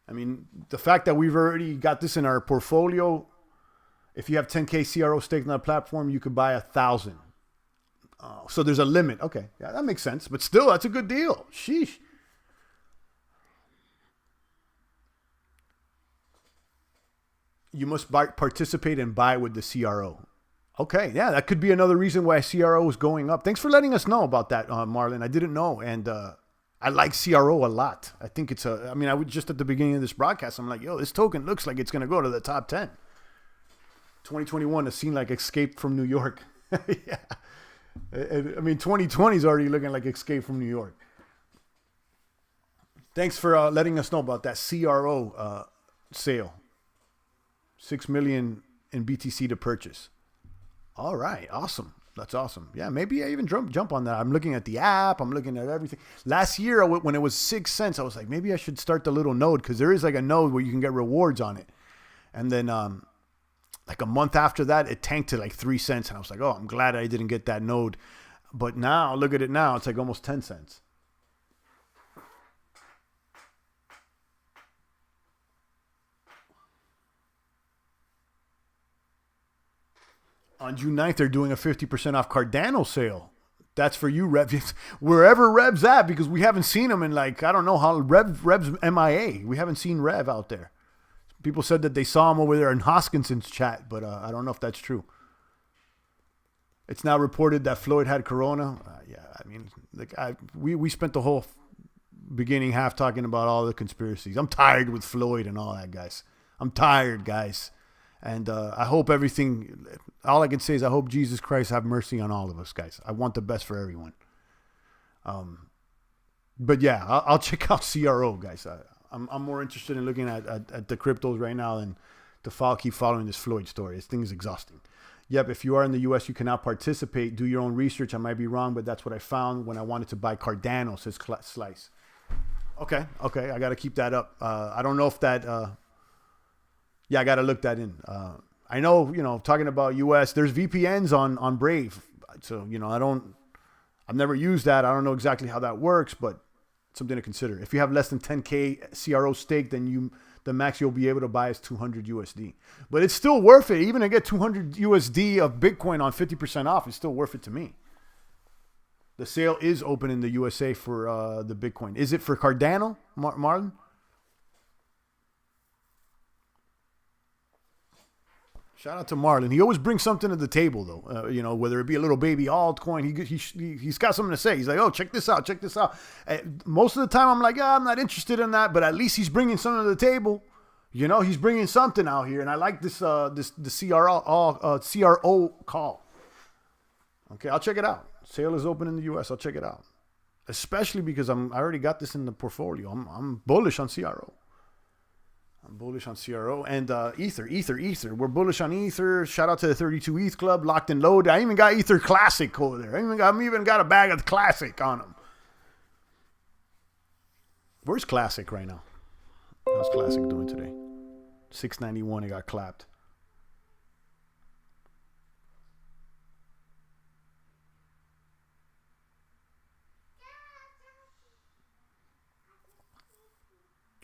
I mean, the fact that we've already got this in our portfolio, if you have 10K CRO staked on a platform, you could buy 1,000. So there's a limit. Okay. Yeah, that makes sense. But still, that's a good deal. Sheesh. You must participate and buy with the CRO. Okay, yeah, that could be another reason why CRO is going up. Thanks for letting us know about that, Marlon. I didn't know, and I like CRO a lot. I think it's I was just at the beginning of this broadcast, I'm like, yo, this token looks like it's going to go to the top 10. 2021 has seemed like Escape from New York. Yeah. 2020 is already looking like Escape from New York. Thanks for letting us know about that CRO sale. 6 million in BTC to purchase. All right. Awesome. That's awesome. Yeah. Maybe I even jump on that. I'm looking at the app. I'm looking at everything. Last year when it was 6 cents, I was like, maybe I should start the little node because there is like a node where you can get rewards on it. And then like a month after that, it tanked to like 3 cents. And I was like, oh, I'm glad I didn't get that node. But now, look at it now. It's like almost 10 cents. On June 9th, they're doing a 50% off Cardano sale. That's for you, Rev. Wherever Rev's at, because we haven't seen him in like, I don't know how Rev's MIA. We haven't seen Rev out there. People said that they saw him over there in Hoskinson's chat, but I don't know if that's true. It's now reported that Floyd had corona. We spent the whole beginning half talking about all the conspiracies. I'm tired with Floyd and all that, guys. I'm tired, guys. And I hope everything, all I can say is I hope Jesus Christ have mercy on all of us, guys. I want the best for everyone. But yeah, I'll check out CRO, guys. I'm more interested in looking at the cryptos right now than to keep following this Floyd story. This thing is exhausting. Yep, if you are in the U.S., you cannot participate. Do your own research. I might be wrong, but that's what I found when I wanted to buy Cardano, says Slice. Okay, I got to keep that up. I don't know if that... Yeah, I got to look that in. I know, talking about US, there's VPNs on Brave. So, I've never used that. I don't know exactly how that works, but it's something to consider. If you have less than 10K CRO stake, then the max you'll be able to buy is 200 USD. But it's still worth it. Even to get 200 USD of Bitcoin on 50% off, it's still worth it to me. The sale is open in the USA for the Bitcoin. Is it for Cardano, Marlon? Shout out to Marlon. He always brings something to the table, though. Whether it be a little baby altcoin, he's got something to say. He's like, oh, check this out. Most of the time, I'm like, I'm not interested in that, but at least he's bringing something to the table. He's bringing something out here, and I like the CRO call. Okay, I'll check it out. Sale is open in the U.S. I'll check it out, especially because I already got this in the portfolio. I'm bullish on CRO. I'm bullish on CRO and Ether. We're bullish on Ether. Shout out to the 32 ETH Club, locked and loaded. I even got Ether Classic over there. I even got a bag of Classic on them. Where's Classic right now? How's Classic doing today? 691. It got clapped.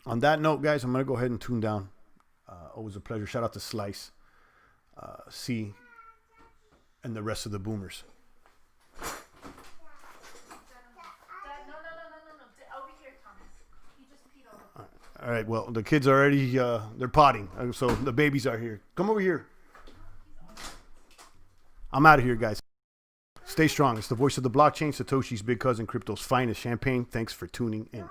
On that note, guys, I'm going to go ahead and tune down. Always a pleasure. Shout out to Slice, C, and the rest of the boomers. No. Over here, Thomas. He just peed over. All right. Well, the kids are already, they're potting. So the babies are here. Come over here. I'm out of here, guys. Stay strong. It's the voice of the blockchain, Satoshi's big cousin, crypto's finest champagne. Thanks for tuning in.